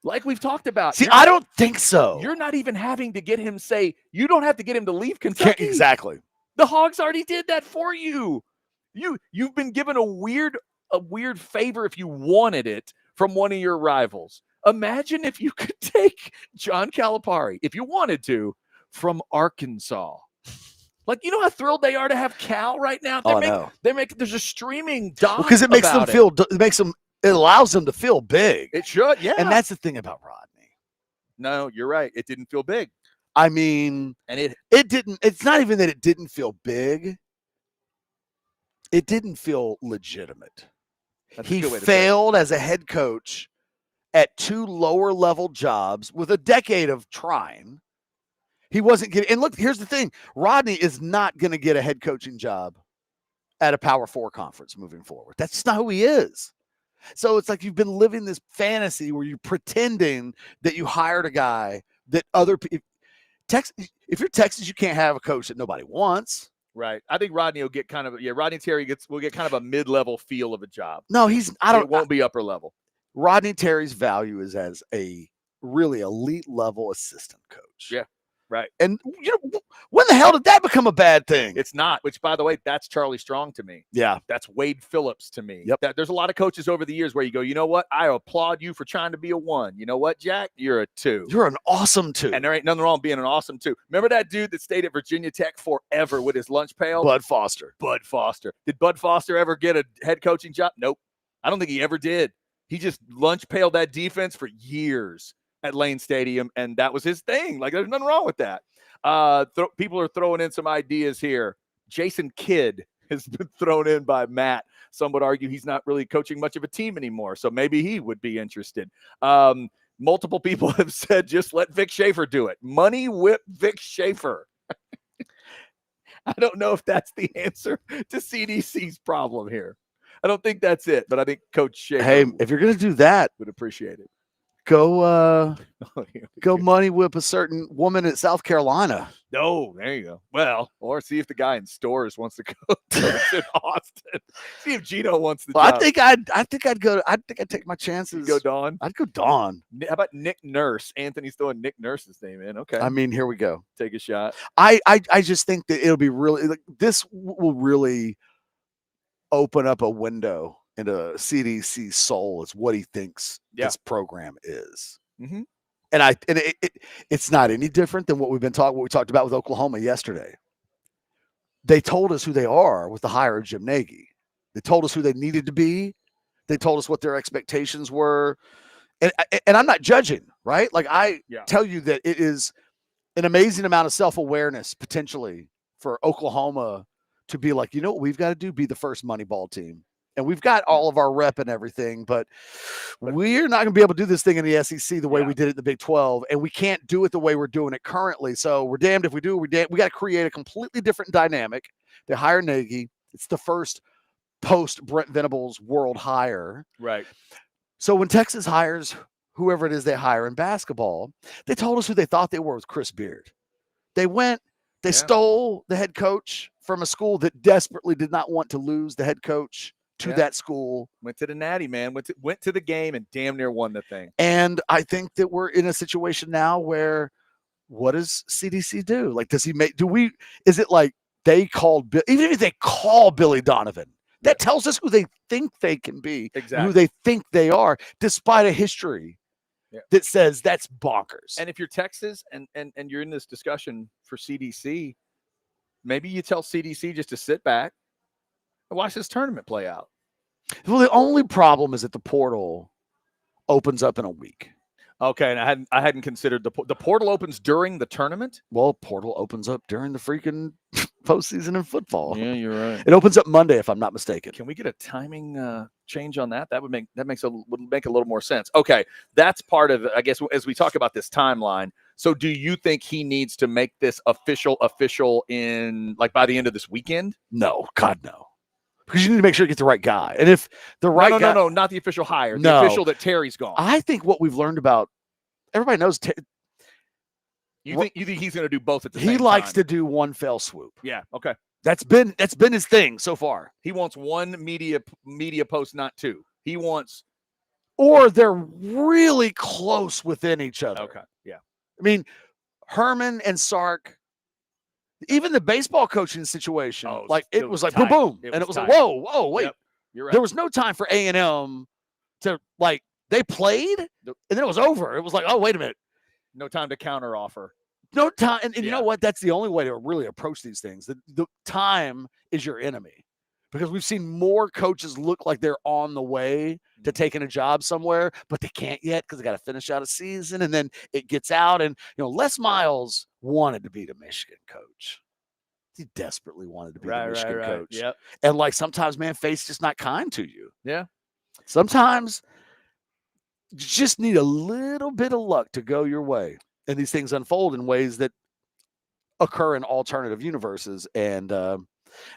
Like we've talked about. See, I don't think so. You're not even having to get him you don't have to get him to leave Kentucky. Exactly. The Hogs already did that for you. You've been given a weird favor if you wanted it from one of your rivals. Imagine if you could take John Calipari, if you wanted to, from Arkansas. Like, you know how thrilled they are to have Cal right now? There's a streaming doc because it makes them feel. It allows them to feel big. It should, yeah. And that's the thing about Rodney. No, you're right. It didn't feel big. I mean, and it didn't. It's not even that it didn't feel big. It didn't feel legitimate. He failed as a head coach at 2 lower level jobs with a decade of trying. He wasn't getting. And look, here's the thing: Rodney is not going to get a head coaching job at a Power 4 conference moving forward. That's just not who he is. So it's like you've been living this fantasy where you're pretending that you hired a guy that other people. If you're Texas, you can't have a coach that nobody wants. Right. I think Rodney will get Rodney Terry will get kind of a mid-level feel of a job. No, it won't be upper level. Rodney Terry's value is as a really elite level assistant coach. Yeah. Right. And when the hell did that become a bad thing? It's not, which, by the way, that's Charlie Strong to me. Yeah. That's Wade Phillips to me. Yep. There's a lot of coaches over the years where you go, you know what? I applaud you for trying to be a 1. You know what, Jack? You're a 2. You're an awesome 2. And there ain't nothing wrong being an awesome 2. Remember that dude that stayed at Virginia Tech forever with his lunch pail? Bud Foster. Did Bud Foster ever get a head coaching job? Nope. I don't think he ever did. He just lunch pailed that defense for years at Lane Stadium, and that was his thing. Like, there's nothing wrong with that. People are throwing in some ideas here. Jason Kidd has been thrown in by Matt. Some would argue he's not really coaching much of a team anymore, so maybe he would be interested. Multiple people have said just let Vic Schaefer do it. Money whip Vic Schaefer. I don't know if that's the answer to CDC's problem here. I don't think that's it, but I think Coach Schaefer. Hey, if you're going to do that, would appreciate it. Go money whip a certain woman in South Carolina. No, there you go. Well, or see if the guy in stores wants to go to Austin. See if Gino wants to. Well, I think I'd go. I think I'd take my chances. Go Dawn. I'd go Dawn. How about Nick Nurse? Anthony's throwing Nick Nurse's name in. Okay. I mean, here we go. Take a shot. I just think that it'll be really this will really open up a window into CDC's soul is what he thinks this program is. Mm-hmm. And it's not any different than what we talked about with Oklahoma yesterday. They told us who they are with the hire of Jim Nagy. They told us who they needed to be. They told us what their expectations were. And I'm not judging, right? Like I tell you that it is an amazing amount of self-awareness potentially for Oklahoma to be like, you know what we've got to do? Be the first Moneyball team. And we've got all of our rep and everything, but we're not going to be able to do this thing in the SEC the way we did it in the Big 12, and we can't do it the way we're doing it currently. So we're damned if we do. We got to create a completely different dynamic. They hire Nagy. It's the first post Brent Venables world hire. Right. So when Texas hires whoever it is they hire in basketball, they told us who they thought they were with Chris Beard. They stole the head coach from a school that desperately did not want to lose the head coach to that school. Went to the Natty, man. Went to the game and damn near won the thing. And I think that we're in a situation now where what does CDC do? Like, is it like they called, even if they call Billy Donovan, that tells us who they think they can be, who they think they are, despite a history that says that's bonkers. And if you're Texas and you're in this discussion for CDC, maybe you tell CDC just to sit back and watch this tournament play out. Well, the only problem is that the portal opens up in a week. Okay, and I hadn't considered the portal opens during the tournament. Well, portal opens up during the freaking postseason in football. Yeah, you're right. It opens up Monday, if I'm not mistaken. Can we get a timing change on that? That would make a little more sense. Okay, that's part of, I guess, as we talk about this timeline. So, do you think he needs to make this official in by the end of this weekend? No, God, no. Because you need to make sure you get the right guy. And if the right guy... No, not the official hire. The official that Terry's gone. I think what we've learned about... Everybody knows You think he's going to do both at the same He time? likes to do one fell swoop. Yeah. Okay. That's been his thing so far. He wants one media post, not two. He wants, or they're really close within each other. Okay. Yeah. I mean, Herman and Sark, even the baseball coaching situation, it was like boom, boom, and it was like whoa, wait. Yep, you're right. There was no time for A&M to they played, and then it was over. It was like, oh, wait a minute. No time to counter offer. No time. And you know what? That's the only way to really approach these things. The time is your enemy, because we've seen more coaches look like they're on the way to taking a job somewhere, but they can't yet because they got to finish out a season, and then it gets out. And, Les Miles wanted to be the Michigan coach. He desperately wanted to be the Michigan coach. Yep. And sometimes, man, fate's just not kind to you. Yeah. Sometimes you just need a little bit of luck to go your way. And these things unfold in ways that occur in alternative universes. And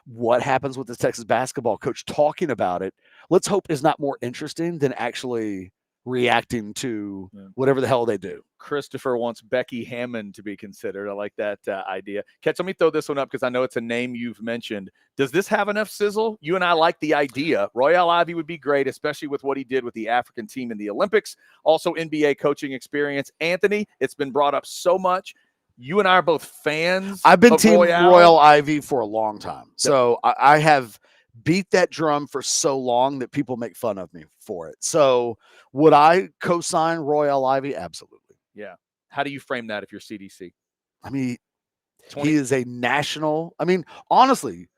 what happens with this Texas basketball coach talking about it, let's hope is not more interesting than actually reacting to whatever the hell they do. Christopher wants Becky Hammond to be considered. I like that idea. Ketch, let me throw this one up because I know it's a name you've mentioned. Does this have enough sizzle? You and I like the idea. Royale Ivey would be great, especially with what he did with the African team in the Olympics. Also NBA coaching experience. Anthony, it's been brought up so much. You and I are both fans. I've been team Royale Ivey for a long time. So I have beat that drum for so long that people make fun of me for it. So would I co-sign Royale Ivey? Absolutely. Yeah. How do you frame that if you're CDC? I mean, he is a national. I mean, honestly,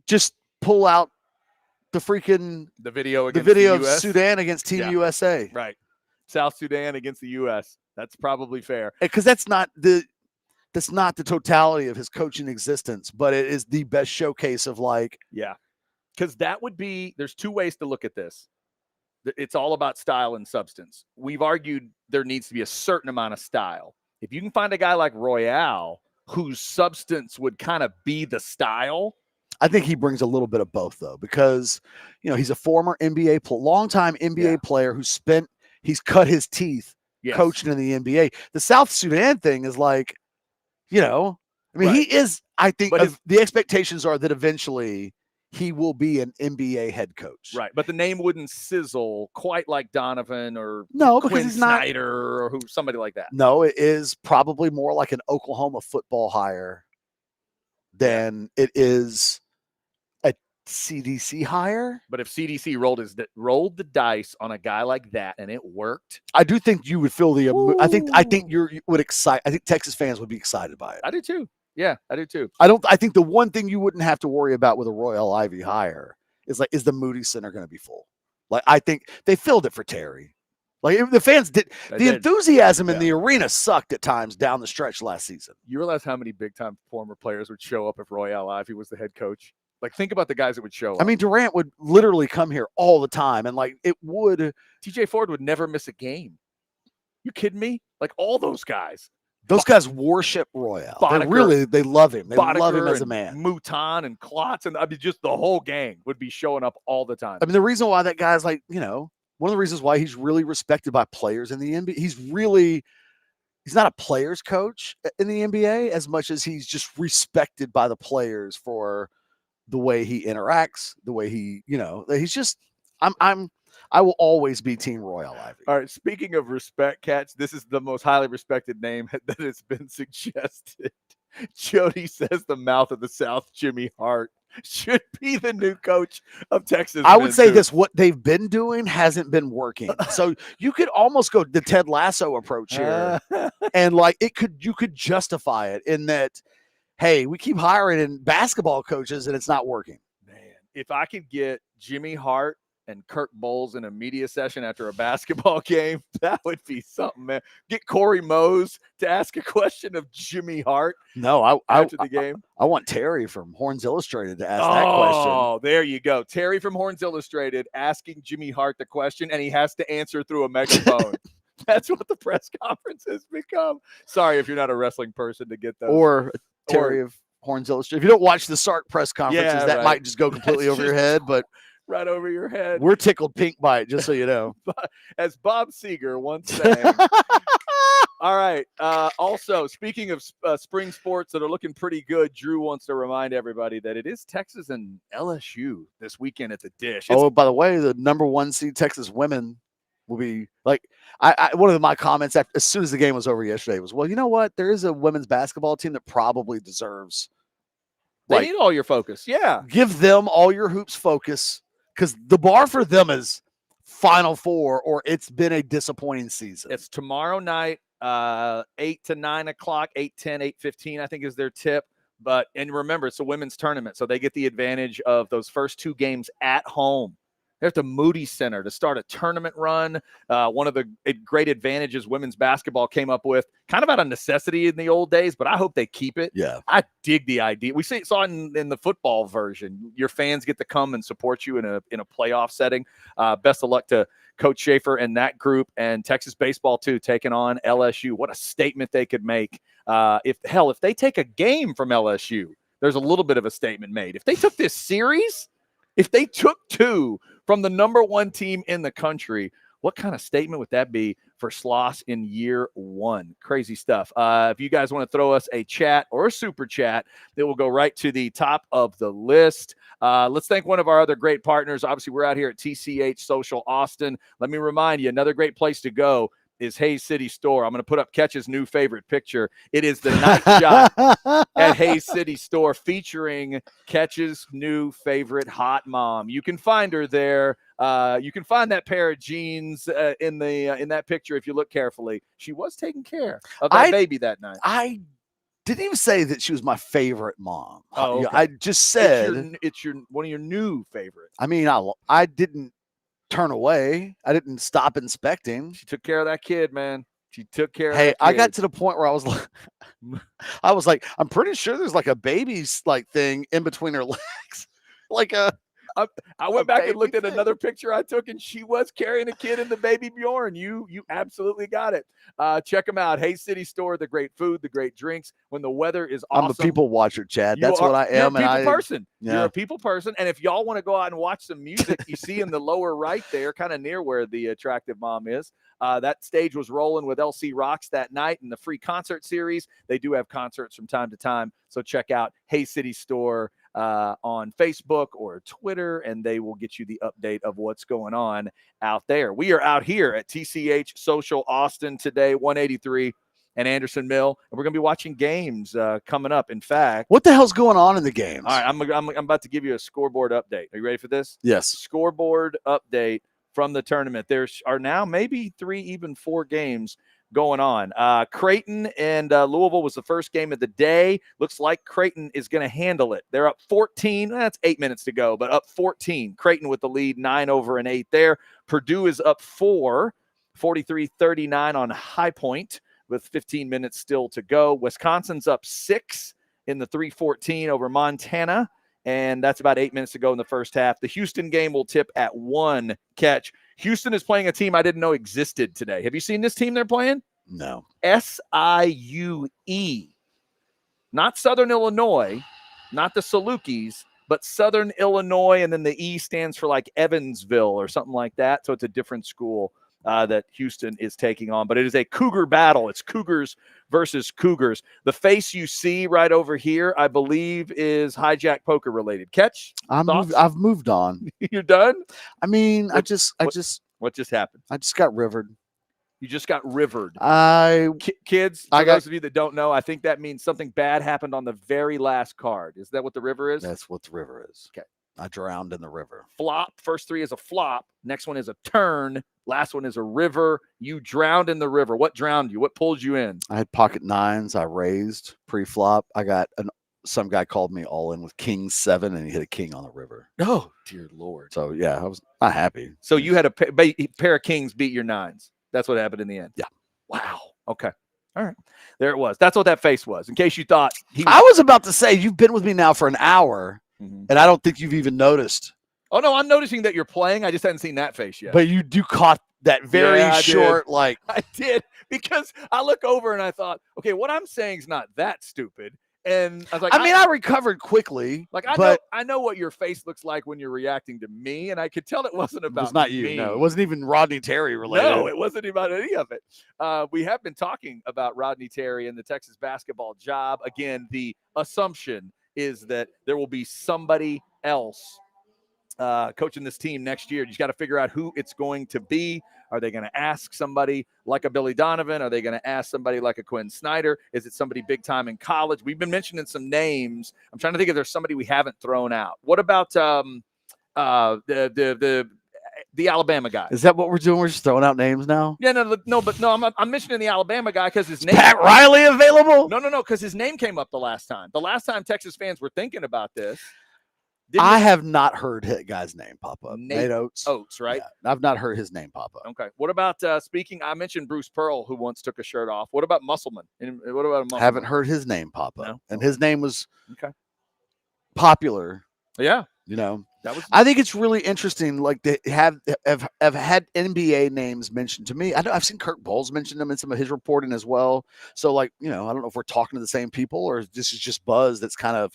just pull out the video of Sudan against Team USA. Right. South Sudan against the U.S. That's probably fair. Because that's not the totality of his coaching existence, but it is the best showcase of because that would be, there's two ways to look at this. It's all about style and substance. We've argued there needs to be a certain amount of style. If you can find a guy like Royale whose substance would kind of be the style, I think he brings a little bit of both, though, because he's a former longtime NBA player he's cut his teeth coaching in the NBA. The South Sudan thing is he is, I think, the expectations are that eventually he will be an NBA head coach. Right. But the name wouldn't sizzle quite like Donovan or because he's Snyder or somebody like that. No, it is probably more like an Oklahoma football hire than it is a CDC hire. But if CDC rolled the dice on a guy like that and it worked, I do think you would feel I think you would excite. I think Texas fans would be excited by it. I do too. Yeah, I do too. I think the one thing you wouldn't have to worry about with a Royale Ivey hire is the Moody Center going to be full? I think they filled it for Terry. The fans did. Enthusiasm in the arena sucked at times down the stretch last season. You realize how many big time former players would show up if Royale Ivey was the head coach? Think about the guys that would show up. I mean, Durant would literally come here all the time, and it would. TJ Ford would never miss a game. You kidding me? All those guys. Those guys worship Royale. They love him. They love him as a man. Mouton and Klotz, and just the whole gang would be showing up all the time. I mean, the reason why that guy's one of the reasons why he's really respected by players in the NBA, he's not a player's coach in the NBA as much as he's just respected by the players for the way he interacts, the way he, he's just, I will always be Team Royale Ivey. All right. Speaking of respect, Cats, this is the most highly respected name that has been suggested. Jody says the mouth of the South, Jimmy Hart, should be the new coach of Texas. I would say this: what they've been doing hasn't been working. So you could almost go the Ted Lasso approach here, and you could justify it in that, hey, we keep hiring in basketball coaches and it's not working. Man, if I could get Jimmy Hart and Kirk Bowles in a media session after a basketball game, that would be something, man. Get Corey Mose to ask a question of Jimmy Hart. No, after the game. I want Terry from Horns Illustrated to ask that question. Oh, there you go. Terry from Horns Illustrated asking Jimmy Hart the question, and he has to answer through a megaphone. That's what the press conference has become. Sorry if you're not a wrestling person to get those. Or Terry of Horns Illustrated. If you don't watch the Sark press conferences, that might just go completely over your head, but right over your head. We're tickled pink by it, just so you know. As Bob Seger once sang, All right. Also, speaking of spring sports that are looking pretty good, Drew wants to remind everybody that it is Texas and LSU this weekend at the Dish. Oh, by the way, the number 1 seed Texas women will be like one of my comments as soon as the game was over yesterday was, well, you know what? There is a women's basketball team that probably deserves. They need all your focus. Yeah. Give them all your hoops focus because the bar for them is Final Four, or it's been a disappointing season. It's tomorrow night, 8 to 9 o'clock, 8:10, 8:15, I think is their tip. And remember, it's a women's tournament, so they get the advantage of those first 2 games at home. They're at the Moody Center to start a tournament run. One of the great advantages women's basketball came up with, kind of out of necessity in the old days, but I hope they keep it. Yeah. I dig the idea. We saw it in the football version. Your fans get to come and support you in a playoff setting. Best of luck to Coach Schaefer and that group, and Texas baseball too, taking on LSU. What a statement they could make. If they take a game from LSU, there's a little bit of a statement made. If they took this series, if they took 2 from the number 1 team in the country, what kind of statement would that be for Sloss in year 1? Crazy stuff. If you guys want to throw us a chat or a super chat, it will go right to the top of the list. Let's thank one of our other great partners. Obviously, we're out here at TCH Social Austin. Let me remind you, another great place to go is Hayes City Store. I'm going to put up Ketch's new favorite picture. It is the night shot at Hayes City Store featuring Ketch's new favorite hot mom. You can find her there. You can find that pair of jeans in that picture if you look carefully. She was taking care of that baby that night. I didn't even say that she was my favorite mom. Oh, okay. I just said it's your one of your new favorites. I mean, I didn't turn away. I didn't stop inspecting. She took care of that kid, man. She took care of that kid. I got to the point where I was like, I'm pretty sure there's like a baby's like thing in between her legs. I went back and looked at another picture I took, and she was carrying a kid in the baby Bjorn. You absolutely got it. Check them out. Hayes City Store, the great food, the great drinks. When the weather is awesome. I'm a people watcher, Chad. That's what I am. You're a people person. Yeah. You're a people person. And if y'all want to go out and watch some music, you see in the lower right there, kind of near where the attractive mom is, that stage was rolling with LC Rocks that night in the free concert series. They do have concerts from time to time. So check out Hayes City Store on Facebook or Twitter, and they will get you the update of what's going on out there. We are out here at TCH Social Austin today, 183 and Anderson Mill, and we're going to be watching games coming up. In fact, what the hell's going on in the games? All right, I'm about to give you a scoreboard update. Are you ready for this? Yes. Scoreboard update from the tournament. There are now maybe 3, even 4 games going on. Creighton and Louisville was the first game of the day. Looks like Creighton is going to handle it. They're up 14. That's 8 minutes to go, but up 14. Creighton with the lead, 9 over and 8 there. Purdue is up 4, 43-39 on High Point with 15 minutes still to go. Wisconsin's up 6 in the 3-14 over Montana, and that's about 8 minutes to go in the first half. The Houston game will tip at 1 catch. Houston is playing a team I didn't know existed today. Have you seen this team they're playing? No. SIUE. Not Southern Illinois, not the Salukis, but Southern Illinois, and then the E stands for like Evansville or something like that. So it's a different school that Houston is taking on. But it is a Cougar battle. It's Cougars versus Cougars. The face you see right over here, I believe, is hijack poker related. Catch? I've moved on. You're done? I mean, what just happened? I just got rivered. You just got rivered. Kids, those of you that don't know, I think that means something bad happened on the very last card. Is that what the river is? That's what the river is. Okay. I drowned in the river. Flop. First 3 is a flop. Next one is a turn. Last one is a river. You drowned in the river. What drowned you? What pulled you in? I had pocket 9s. I raised pre-flop. I got some guy called me all in with king 7, and he hit a king on the river. Oh, dear Lord. So, yeah, I was not happy. So you had a pair of kings beat your 9s. That's what happened in the end. Yeah. Wow. Okay. All right. There it was. That's what that face was. In case you thought I was about to say, you've been with me now for an hour, and I don't think you've even noticed. Oh, no, I'm noticing that you're playing. I just hadn't seen that face yet. But you do caught that very short, like. I did, because I look over and I thought, okay, what I'm saying is not that stupid. And I was like, I mean, I recovered quickly. Like I know what your face looks like when you're reacting to me, and I could tell it wasn't about it was not me. you. No, it wasn't even Rodney Terry related. No, it wasn't about any of it. We have been talking about Rodney Terry and the Texas basketball job. Again, the assumption is that there will be somebody else coaching this team next year. You just got to figure out who it's going to be. Are they going to ask somebody like a Billy Donovan? Are they going to ask somebody like a Quinn Snyder? Is it somebody big time in college? We've been mentioning some names. I'm trying to think if there's somebody we haven't thrown out. What about the Alabama guy? Is that what we're doing? We're just throwing out names now? Yeah, no. I'm mentioning the Alabama guy because his name. Pat Riley available? No, because his name came up the last time. The last time Texas fans were thinking about this. I have not heard his guy's name pop up. Nate Oates. Oates, right? Yeah, I've not heard his name pop up. Okay. What about I mentioned Bruce Pearl, who once took a shirt off. What about Musselman? What about a Musselman? Haven't heard his name pop up. No? And his name was popular. Yeah. I think it's really interesting. Like they have had NBA names mentioned to me. I know I've seen Kirk Bowles mention them in some of his reporting as well. So like, I don't know if we're talking to the same people or this is just buzz that's kind of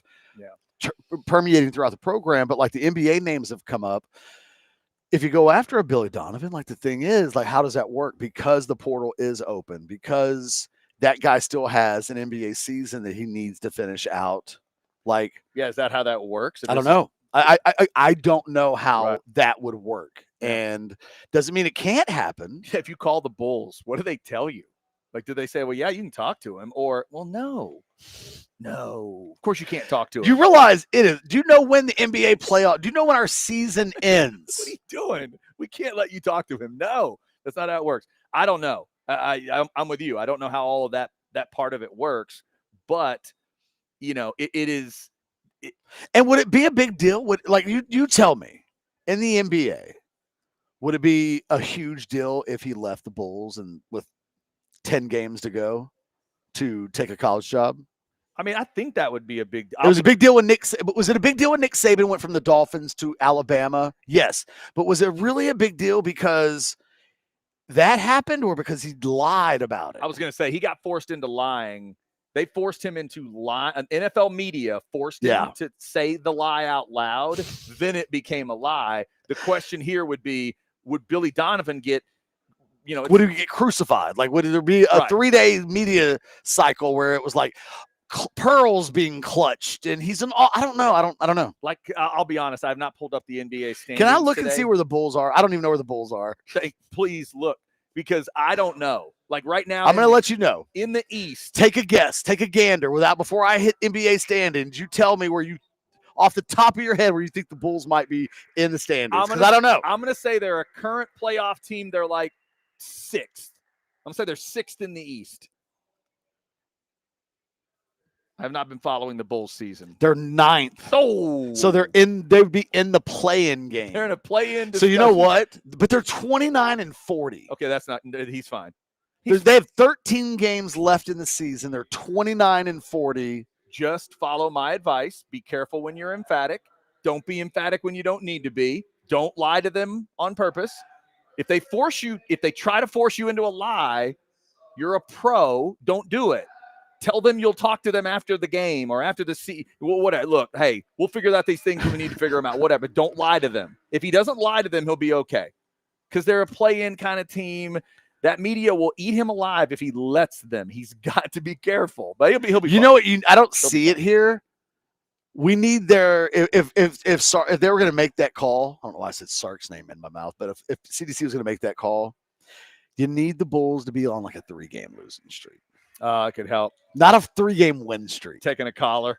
permeating throughout the program, but like the NBA names have come up. If you go after a Billy Donovan, like the thing is, like, how does that work? Because the portal is open, because that guy still has an NBA season that he needs to finish out. Like, is that how that works? I don't know. I don't know how that would work, and doesn't mean it can't happen. If you call the Bulls, what do they tell you? Like, do they say, well, yeah, you can talk to him, or, well, no, of course you can't talk to him. Do you realize it is? Do you know when the NBA playoff? Do you know when our season ends? What are you doing? We can't let you talk to him. No, that's not how it works. I don't know. I'm with you. I don't know how all of that part of it works, but it is. And would it be a big deal? Like you tell me, in the NBA, would it be a huge deal if he left the Bulls and with 10 games to go to take a college job? I mean, I think that would be a big deal. It was a big deal when was it a big deal when Nick Saban went from the Dolphins to Alabama? Yes. But was it really a big deal because that happened or because he lied about it? I was going to say he got forced into lying. They forced him into lie. An NFL media forced him to say the lie out loud. Then it became a lie. The question here would be, would Billy Donovan get, would he get crucified? Like, would there be a 3-day media cycle where it was like pearls being clutched and he's I don't know. I don't know. Like, I'll be honest. I have not pulled up the NBA standings. Can I look today. And see where the Bulls are? I don't even know where the Bulls are. Please look, because I don't know. Like right now, I'm going to let you know. In the East. Take a guess. Take a gander before I hit NBA standings. You tell me where you, off the top of your head, where you think the Bulls might be in the standings. Because I don't know. I'm going to say they're a current playoff team. They're like 6th. I'm going to say they're 6th in the East. I have not been following the Bulls season. They're 9th. Oh. So they'd be in the play-in game. They're in a play-in discussion. So you know what? But they're 29-40. Okay, that's not – he's fine. They have 13 games left in the season. They're 29-40. Just follow my advice. Be careful when you're emphatic. Don't be emphatic when you don't need to be. Don't lie to them on purpose. If they try to force you into a lie, you're a pro. Don't do it. Tell them you'll talk to them after the game or after the whatever. Look, hey, we'll figure out these things when we need to figure them out. Whatever. Don't lie to them. If he doesn't lie to them, he'll be okay. Because they're a play-in kind of team. That media will eat him alive if he lets them. He's got to be careful. But he'll be fine. You know what? I don't see it here. We need if they were going to make that call, I don't know why I said Sark's name in my mouth, but if CDC was going to make that call, you need the Bulls to be on like a 3-game losing streak. It could help. Not a 3-game win streak. Taking a collar.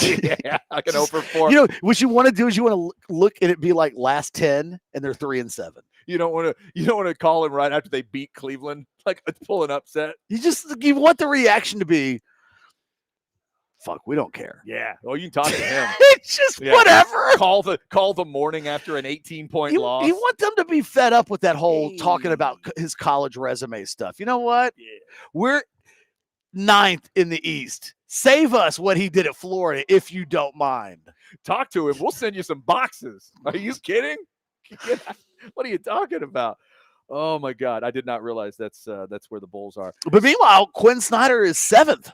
Yeah, I can open 4. What you want to do is you want to look and it be like last 10 and they're 3-7. You don't want to call him right after they beat Cleveland, like pull an upset. You want the reaction to be, fuck, we don't care. Yeah. Well, you can talk to him. It's just whatever. Call the morning after an 18-point loss. You want them to be fed up with that whole talking about his college resume stuff. You know what? Yeah. We're 9th in the East. Save us what he did at Florida, if you don't mind. Talk to him. We'll send you some boxes. Are you kidding? What are you talking about? Oh my God! I did not realize that's where the Bulls are. But meanwhile, Quinn Snyder is 7th.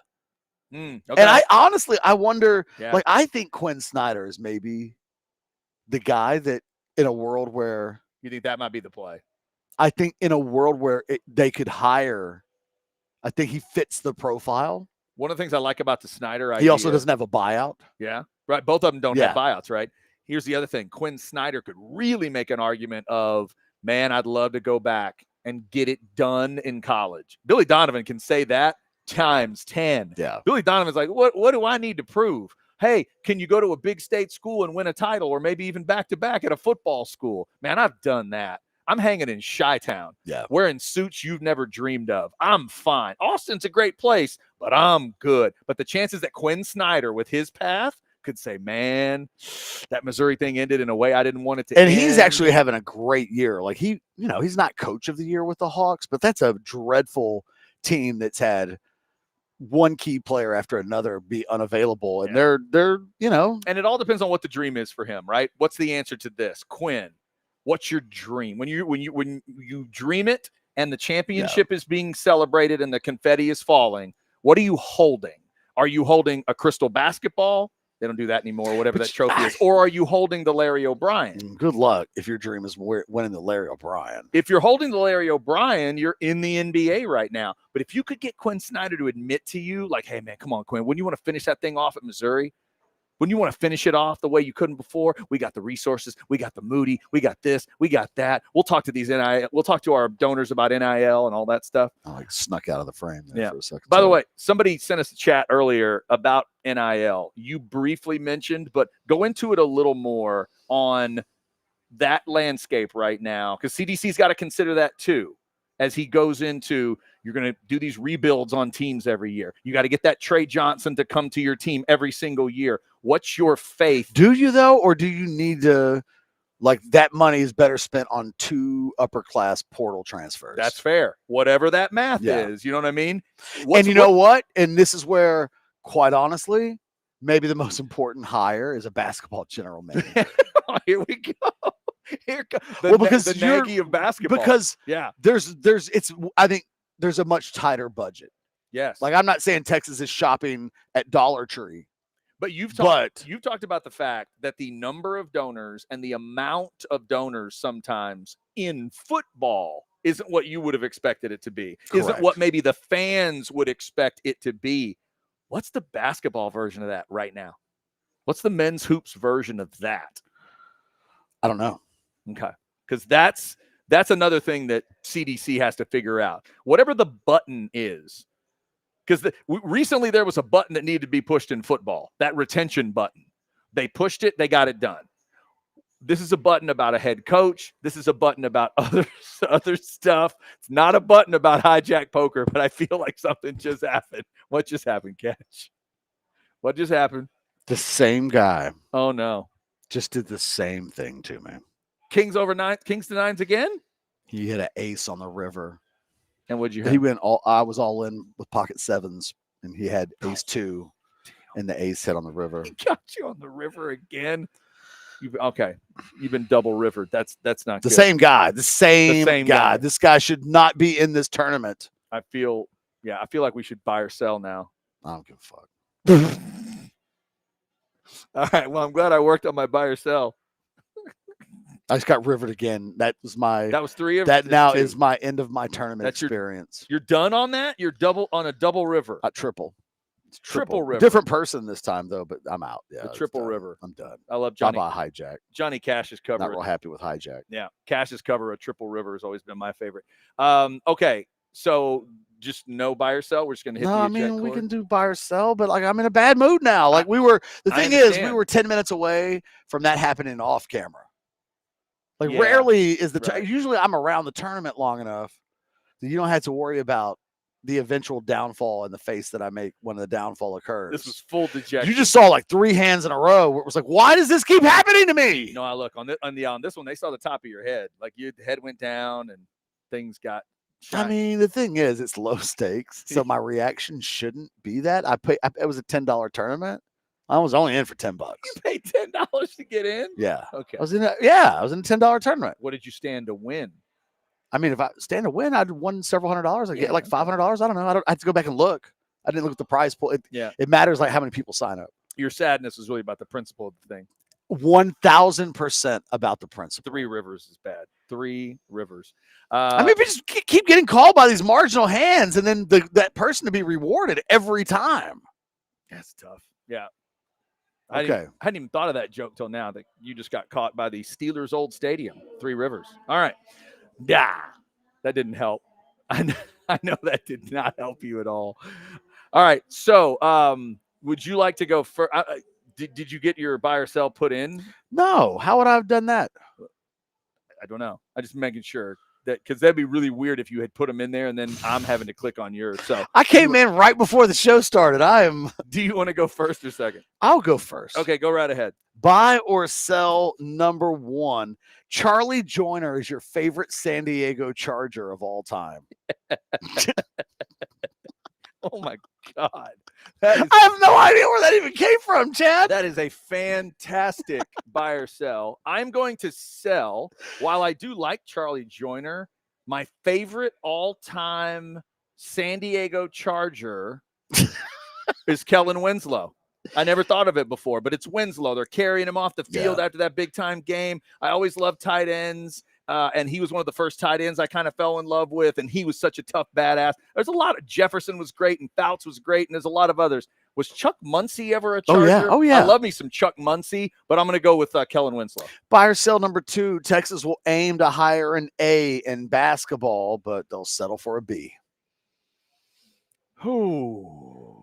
Okay. And I honestly, I wonder, Yeah. like, I think Quinn Snyder is maybe the guy that in a world where You think that might be the play? I think in a world where they could hire, I think he fits the profile. One of the things I like about the Snyder idea. He also doesn't have a buyout. Yeah. Right. Both of them don't Yeah. have buyouts, right? Here's the other thing. Quinn Snyder could really make an argument of, man, I'd love to go back and get it done in college. Billy Donovan can say that times 10. Yeah. Billy Donovan's like, what do I need to prove? Hey, can you go to a big state school and win a title, or maybe even back-to-back at a football school? Man, I've done that. I'm hanging in Chi-Town, wearing suits you've never dreamed of. I'm fine. Austin's a great place, but I'm good. But the chances that Quinn Snyder, with his path, could say, man, that Missouri thing ended in a way I didn't want it to end. And he's actually having a great year. Like, he's not coach of the year with the Hawks, but that's a dreadful team that's had one key player after another be unavailable. And they're And it all depends on what the dream is for him, right? What's the answer to this? Quinn, what's your dream? When you dream it and the championship is being celebrated and the confetti is falling, what are you holding? Are you holding a crystal basketball? They don't do that anymore, whatever that trophy is. Or are you holding the Larry O'Brien? Good luck if your dream is winning the Larry O'Brien. If you're holding the Larry O'Brien, you're in the NBA right now. But if you could get Quinn Snyder to admit to you, like, hey, man, come on, Quinn, wouldn't you want to finish that thing off at Missouri? When you want to finish it off the way you couldn't before, we got the resources, we got the Moody, we got this, we got that. We'll talk to these NIL, we'll talk to our donors about NIL and all that stuff. I like snuck out of the frame there for a second. By the way, somebody sent us a chat earlier about NIL. You briefly mentioned, but go into it a little more on that landscape right now, because CDC's got to consider that too. As he goes into, you're going to do these rebuilds on teams every year. You got to get that Trey Johnson to come to your team every single year. What's your faith? Do you, though, or do you need to, like, that money is better spent on 2 upper-class portal transfers? That's fair. Whatever that math is, you know what I mean? Know what? And this is where, quite honestly, maybe the most important hire is a basketball general manager. Here we go. Here comes because the Nagy of basketball. Because I think there's a much tighter budget. Yes. Like, I'm not saying Texas is shopping at Dollar Tree. But you've talked about the fact that the number of donors and the amount of donors sometimes in football isn't what you would have expected it to be. Correct. Isn't what maybe the fans would expect it to be. What's the basketball version of that right now? What's the men's hoops version of that? I don't know. Okay. Because that's another thing that CDC has to figure out. Whatever the button is, because recently there was a button that needed to be pushed in football, that retention button. They pushed it. They got it done. This is a button about a head coach. This is a button about other stuff. It's not a button about hijack poker, but I feel like something just happened. What just happened, Cash? What just happened? The same guy. Oh, no. Just did the same thing to me. Kings to 9s again? He hit an ace on the river. And what'd you have? He went I was all in with pocket 7s, and he had ace 2, and the ace hit on the river. He got you on the river again. You've been double rivered. That's not the good. Same guy. The same guy. This guy should not be in this tournament. I feel like we should buy or sell now. I don't give a fuck. All right. Well, I'm glad I worked on my buy or sell. I just got rivered again. That was 3 of that. Now 2. is my end of my tournament experience. You're done on that? You're on a double river. Triple. It's triple river. Different person this time though, but I'm out. Yeah, the triple river. I'm done. I love Johnny. How about hijack? Johnny Cash's cover. Not real happy with hijack. Yeah, Cash's cover of triple river has always been my favorite. Okay, so just no buy or sell. We're just gonna hit. No, I mean we can do buy or sell, but like I'm in a bad mood now. Like we were. The thing is, we were 10 minutes away from that happening off camera. Like rarely is usually I'm around the tournament long enough that you don't have to worry about the eventual downfall in the face that I make when the downfall occurs. This was full dejection. You just saw like 3 hands in a row where it was like, why does this keep happening to me? No, I look on this one, they saw the top of your head. Like your head went down and things got shiny. I mean, the thing is, it's low stakes, so my reaction shouldn't be that. It was a $10 tournament. I was only in for $10. You paid $10 to get in? Yeah. Okay. I was in a $10 tournament. What did you stand to win? I mean, if I stand to win, I'd won several $100s. I'd get like $500. I don't know. I have to go back and look. I didn't look at the prize pool. It matters like how many people sign up. Your sadness is really about the principle of the thing. 1,000% about the principle. Three Rivers is bad. Three Rivers. I mean, we just keep getting called by these marginal hands, and then that person to be rewarded every time. That's tough. Yeah. Okay. I hadn't even thought of that joke till now that you just got caught by the Steelers' old stadium, Three Rivers. All right. Yeah. That didn't help. I know that did not help you at all. All right. So would you like to go first? Did you get your buy or sell put in? No. How would I have done that? I don't know. I'm just making sure. Because that'd be really weird if you had put them in there and then I'm having to click on yours. So I came in right before the show started. Do you want to go first or second? I'll go first. Okay, go right ahead. Buy or sell number 1. Charlie Joyner is your favorite San Diego Charger of all time. Oh my God. I have no idea where that even came from, Chad. That is a fantastic buy or sell. I'm going to sell. While I do like Charlie Joyner, my favorite all-time San Diego Charger is Kellen Winslow. I never thought of it before, but it's Winslow. They're carrying him off the field after that big-time game. I always loved tight ends. And he was one of the first tight ends I kind of fell in love with, and he was such a tough badass. There's a lot of Jefferson was great, and Fouts was great, and there's a lot of others. Was Chuck Muncie ever a Charger? Oh, yeah. I love me some Chuck Muncie, but I'm going to go with Kellen Winslow. Buy or sell number 2, Texas will aim to hire an A in basketball, but they'll settle for a B. Ooh.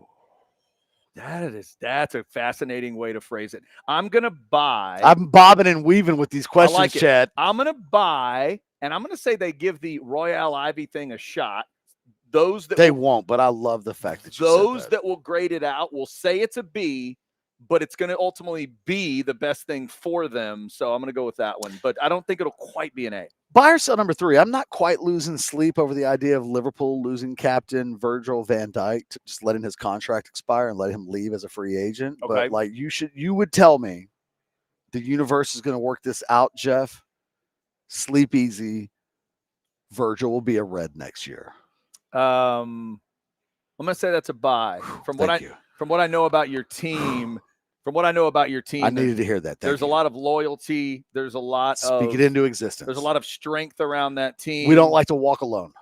That's a fascinating way to phrase it. I'm going to buy. I'm bobbing and weaving with these questions, like Chad. I'm going to buy, and I'm going to say they give the Royale Ivey thing a shot. Those that won't, but I love the fact that you those said that will grade it out will say it's a B, but it's going to ultimately be the best thing for them. So I'm going to go with that one, but I don't think it'll quite be an A. Buy or sell number 3. I'm not quite losing sleep over the idea of Liverpool losing captain Virgil van Dijk, just letting his contract expire and letting him leave as a free agent. Okay. But like you would tell me the universe is going to work this out, Jeff. Sleep easy. Virgil will be a Red next year. I'm going to say that's a buy. From what I know about your team. I needed to hear that. There's a lot of loyalty. There's a lot Speak it into existence. There's a lot of strength around that team. We don't like to walk alone.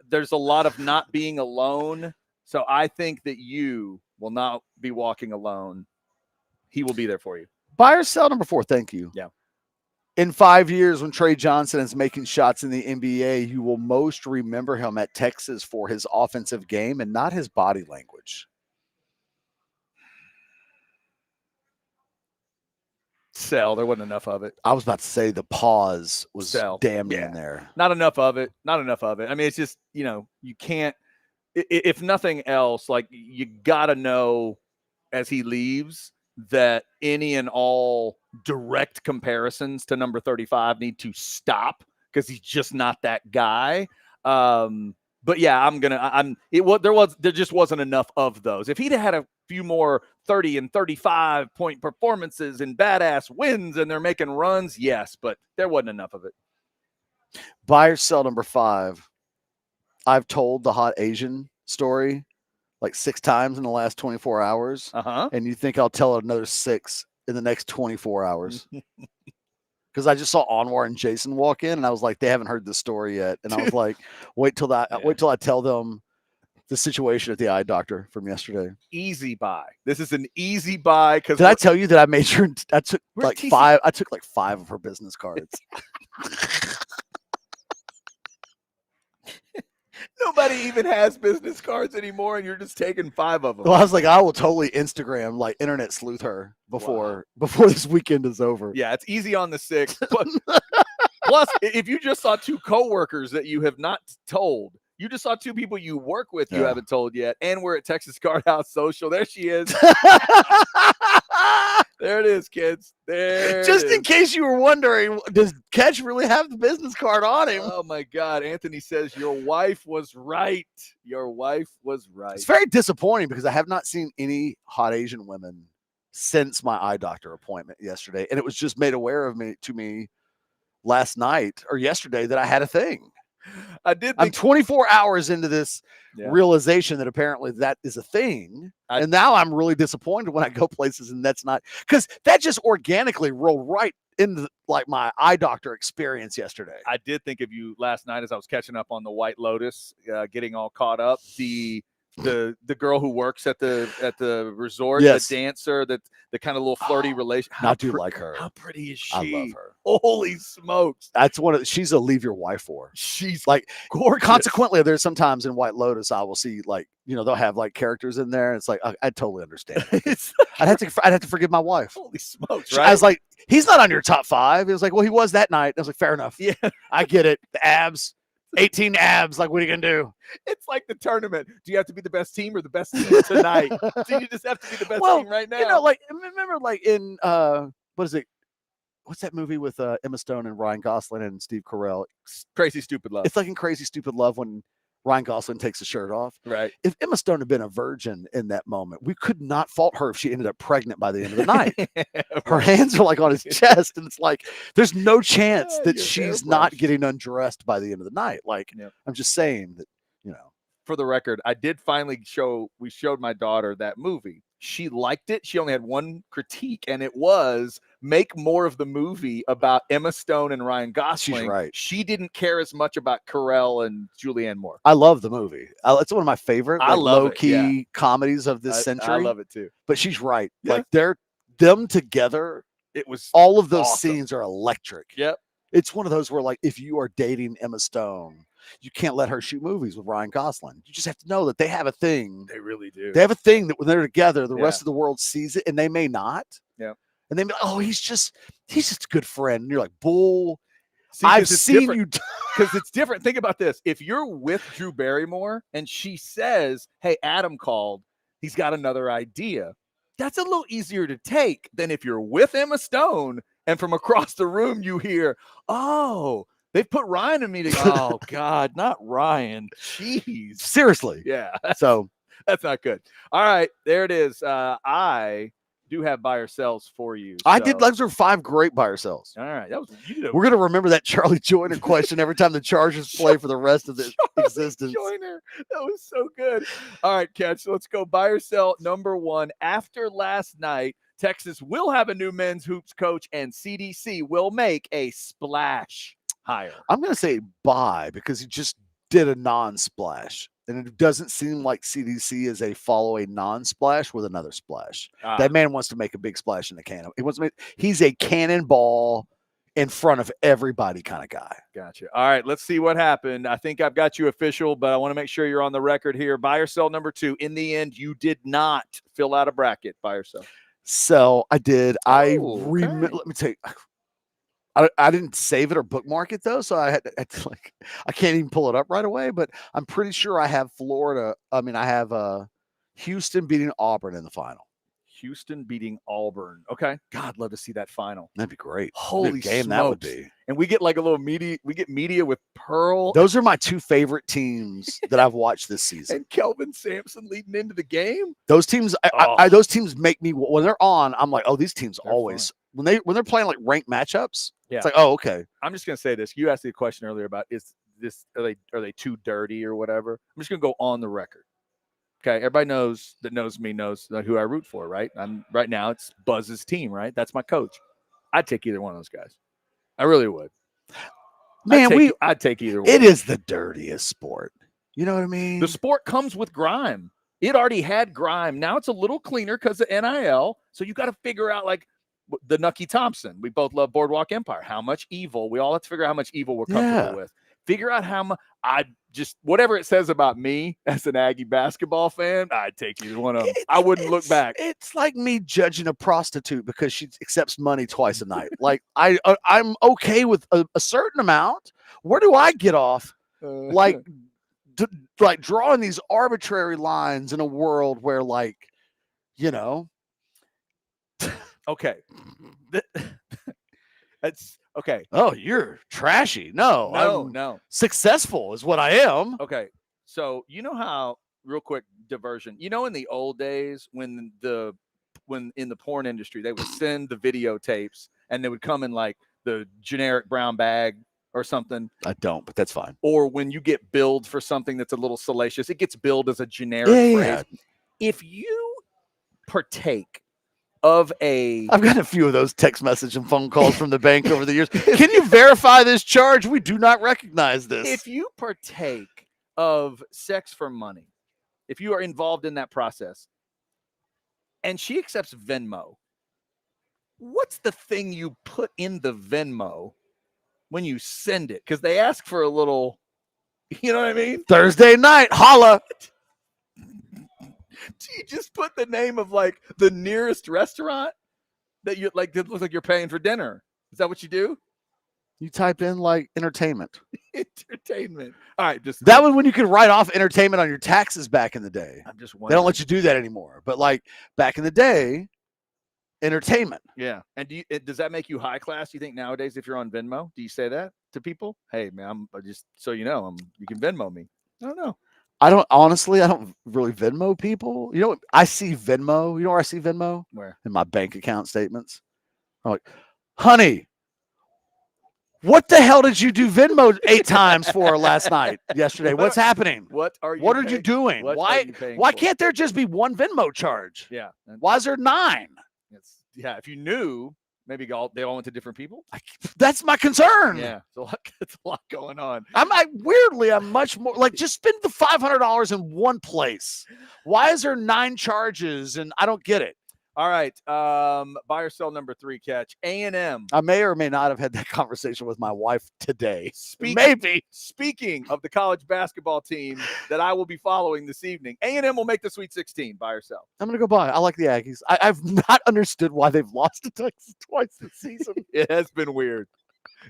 There's a lot of not being alone. So I think that you will not be walking alone. He will be there for you. Buy or sell number 4. Thank you. Yeah. In 5 years, when Trey Johnson is making shots in the NBA, you will most remember him at Texas for his offensive game and not his body language. Sell. There wasn't enough of it. I was about to say the pause was damn near in there. Not enough of it. I mean, it's just, you can't, if nothing else, like you got to know as he leaves that any and all direct comparisons to number 35 need to stop because he's just not that guy. But yeah, there just wasn't enough of those. If he'd had a few more 30 and 35 point performances and badass wins and they're making runs, yes, but there wasn't enough of it. Buy or sell number 5. I've told the hot Asian story like 6 times in the last 24 hours. And you think I'll tell it another 6 in the next 24 hours? Because I just saw Anwar and Jason walk in, and I was like, they haven't heard this story yet. And I was like, wait till I tell them the situation at the eye doctor from yesterday. Easy buy. This is an easy buy. Did I tell you that I made sure I took like 5? I took like 5 of her business cards. Nobody even has business cards anymore, and you're just taking 5 of them. Well, I was like, I will totally Instagram, like internet sleuth her before this weekend is over. Yeah, it's easy on the 6. But plus, if you just saw 2 coworkers that you have not told, you just saw 2 people you work with you haven't told yet, and we're at Texas Guard House Social. There she is. There it is, kids. Just in case you were wondering, does Ketch really have the business card on him? Oh, my God. Anthony says, your wife was right. Your wife was right. It's very disappointing because I have not seen any hot Asian women since my eye doctor appointment yesterday. And it was just made aware to me last night or yesterday that I had a thing. I'm 24 hours into this realization that apparently that is a thing. And now I'm really disappointed when I go places and that's not, because that just organically rolled right into like my eye doctor experience yesterday. I did think of you last night as I was catching up on the White Lotus, getting all caught up. The girl who works at the resort, the dancer, the kind of little flirty relation. I do like her. How pretty is she? I love her. Holy smokes! That's she's a leave your wife for. She's like gorgeous. Consequently, there's sometimes in White Lotus I will see like they'll have like characters in there. And it's like I totally understand. I'd have to forgive my wife. Holy smokes! Right? I was like, he's not on your top 5. It was like, well, he was that night. I was like, fair enough. Yeah, I get it. The abs. 18 abs, like what are you gonna do? It's like the tournament. Do you have to be the best team or the best team tonight? Do you just have to be the best team right now? Like remember like in what is it? What's that movie with Emma Stone and Ryan Gosling and Steve Carell? Crazy Stupid Love. It's like in Crazy Stupid Love when Ryan Gosling takes his shirt off. Right. If Emma Stone had been a virgin in that moment, we could not fault her if she ended up pregnant by the end of the night. Her hands are like on his chest, and it's like there's no chance that she's not getting undressed by the end of the night. Like I'm just saying that, For the record, I did finally we showed my daughter that movie. She liked it. She only had one critique, and it was make more of the movie about Emma Stone and Ryan Gosling. She's right. She didn't care as much about Carell and Julianne Moore. I love the movie. It's one of my favorite low-key comedies of this century. I love it too. But she's right. Yeah. Like them together. It was all of those awesome. Scenes are electric. Yep. It's one of those where like if you are dating Emma Stone, you can't let her shoot movies with Ryan Gosling. You just have to know that they have a thing. They really do. They have a thing that when they're together, the rest of the world sees it, and they may not. Yeah. And they may, he's just a good friend. And you're like, bull. I've seen you. Because it's different. Think about this. If you're with Drew Barrymore and she says, hey, Adam called, he's got another idea. That's a little easier to take than if you're with Emma Stone and from across the room you hear, they put Ryan and me together. Oh, God, not Ryan. Jeez. Seriously. Yeah. So that's not good. All right. There it is. I do have buy or sells for you. I did. Those are 5 great buy or sells. All right. We're going to remember that Charlie Joyner question every time the Chargers play for the rest of the existence. Joyner. That was so good. All right, Catch. Let's go buy or sell number 1. After last night, Texas will have a new men's hoops coach, and CDC will make a splash hire. I'm going to say buy because he just did a non-splash. And it doesn't seem like CDC is a follow a non-splash with another splash. That man wants to make a big splash in the cannon. He's a cannonball in front of everybody kind of guy. Gotcha. All right, let's see what happened. I think I've got you official, but I want to make sure you're on the record here. Buy or sell number 2. In the end, you did not fill out a bracket. Buy or sell? Sell. I did. Okay. Let me tell you. I didn't save it or bookmark it though, so I had to I can't even pull it up right away. But I'm pretty sure I have Florida. I have Houston beating Auburn in the final. Houston beating Auburn. Okay. God, love to see that final. That'd be great. Holy game smokes. That would be. And we get like a little media. We get media with Pearl. Those are my 2 favorite teams that I've watched this season. And Kelvin Sampson leading into the game. Those teams, those teams make me when they're on. I'm like, these teams they're always fun. when they're playing like ranked matchups. Yeah. It's like, okay. I'm just gonna say this. You asked the question earlier about are they too dirty or whatever. I'm just gonna go on the record. Okay, everybody knows me knows who I root for, right? Right now it's Buzz's team, right? That's my coach. I'd take either one of those guys. I really would. Man, I'd take either one. It is the dirtiest sport. You know what I mean? The sport comes with grime. It already had grime. Now it's a little cleaner because of NIL. So you got to figure out like the Nucky Thompson. We both love Boardwalk Empire. How much evil? We all have to figure out how much evil we're comfortable with. Figure out how much. Whatever it says about me as an Aggie basketball fan, I'd take either one of them. I wouldn't look back. It's like me judging a prostitute because she accepts money twice a night. Like I'm okay with a certain amount. Where do I get off? Like drawing these arbitrary lines in a world where Okay. That's okay. Oh, you're trashy. No, I'm successful is what I am. Okay. So you know how, real quick diversion, in the old days when in the porn industry, they would send the videotapes and they would come in like the generic brown bag or something. I don't, but that's fine. Or when you get billed for something that's a little salacious, it gets billed as a generic phrase. If you partake of I've got a few of those text message and phone calls from the bank over the years. Can you verify this charge? We do not recognize this. If you partake of sex for money, if you are involved in that process, and she accepts Venmo, what's the thing you put in the Venmo when you send it? Because they ask for a little, you know what I mean? Thursday night, holla. Do you just put the name of like the nearest restaurant that you like that looks like you're paying for dinner? Is that what you do? You type in like entertainment. Entertainment. All right, just that was when you could write off entertainment on your taxes back in the day. I'm just They wondering. don't let you do that anymore. But like back in the day, entertainment. Yeah. And does that make you high class? You think nowadays, if you're on Venmo, do you say that to people? Hey, man, I'm just so you know, you can Venmo me. I don't know. I don't really Venmo people. You know what? I see Venmo. You know where I see Venmo? Where? In my bank account statements. I'm like, honey, what the hell did you do Venmo 8 times for last night, yesterday? What's happening? What are you doing? Why can't there just be one Venmo charge? Yeah. Why is there 9? If you knew, maybe they all went to different people. That's my concern. Yeah, it's a lot going on. I'm much more like just spend the $500 in one place. Why is there 9 charges? And I don't get it. All right, buy or sell number 3 catch. A&M. I may or may not have had that conversation with my wife today. Maybe. Speaking of the college basketball team that I will be following this evening, A&M will make the Sweet 16. Buy or sell? I'm going to go buy. I like the Aggies. I've not understood why they've lost to Texas twice this season. It has been weird.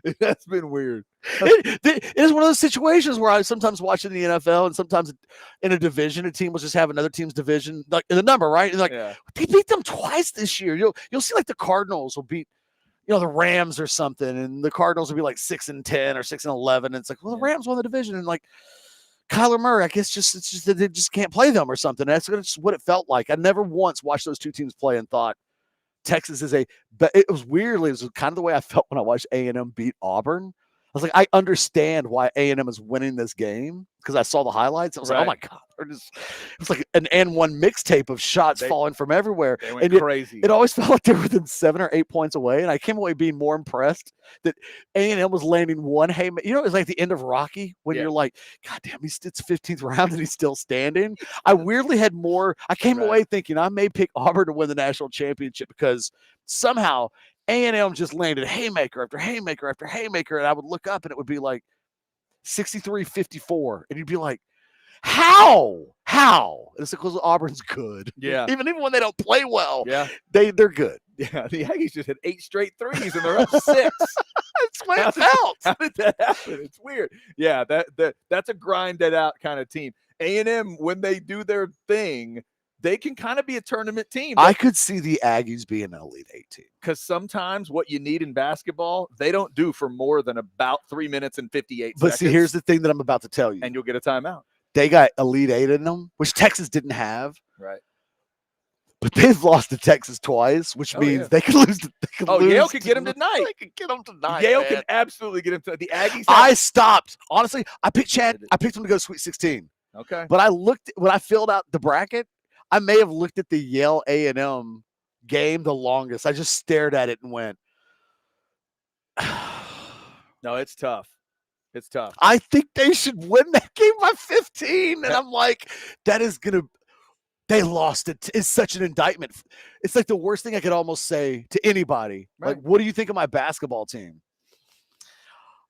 It has been weird. It is one of those situations where I sometimes watch in the NFL and sometimes in a division, a team will just have another team's division, like in the number, right? And they beat them twice this year. You'll see like the Cardinals will beat, the Rams or something, and the Cardinals will be like 6-10 or 6-11. And it's like, well, the Rams won the division, and like Kyler Murray, I guess it's just that they just can't play them or something. That's just what it felt like. I never once watched those two teams play and thought Texas but it was kind of the way I felt when I watched A&M beat Auburn. I was like, I understand why A&M is winning this game because I saw the highlights. I was like, oh my God. It was like an N1 mixtape of shots falling from everywhere. They went crazy. It always felt like they were within 7 or 8 points away. And I came away being more impressed that A&M was landing one haymaker. It was like the end of Rocky when you're like, God damn, it's 15th round and he's still standing. I weirdly had more. I came away thinking I may pick Auburn to win the national championship because somehow A&M just landed haymaker after haymaker after haymaker. And I would look up and it would be like 63-54. And you'd be like, how? And it's because Auburn's good. Yeah. Even when they don't play well. Yeah. They're good. Yeah. The Aggies just hit 8 straight threes and they're up 6. That's the way it felt. How did that happen? It's weird. Yeah. That's a grinded out kind of team. A&M, when they do their thing, they can kind of be a tournament team. I could see the Aggies being an Elite 8 team. Because sometimes what you need in basketball, they don't do for more than about 3 minutes and 58 seconds. But see, here's the thing that I'm about to tell you. And you'll get a timeout. They got Elite 8 in them, which Texas didn't have. Right. But they've lost to Texas twice, which means they could lose. Yale could get them tonight. They could get them tonight. Yale can absolutely get them tonight. The Aggies. I stopped. Honestly, I picked Chad. I picked them to go to Sweet 16. Okay. But when I filled out the bracket, I may have looked at the Yale A&M game the longest. I just stared at it and went, no, it's tough. It's tough. I think they should win that game by 15. And I'm like, they lost it. It's such an indictment. It's like the worst thing I could almost say to anybody. Right. Like, what do you think of my basketball team?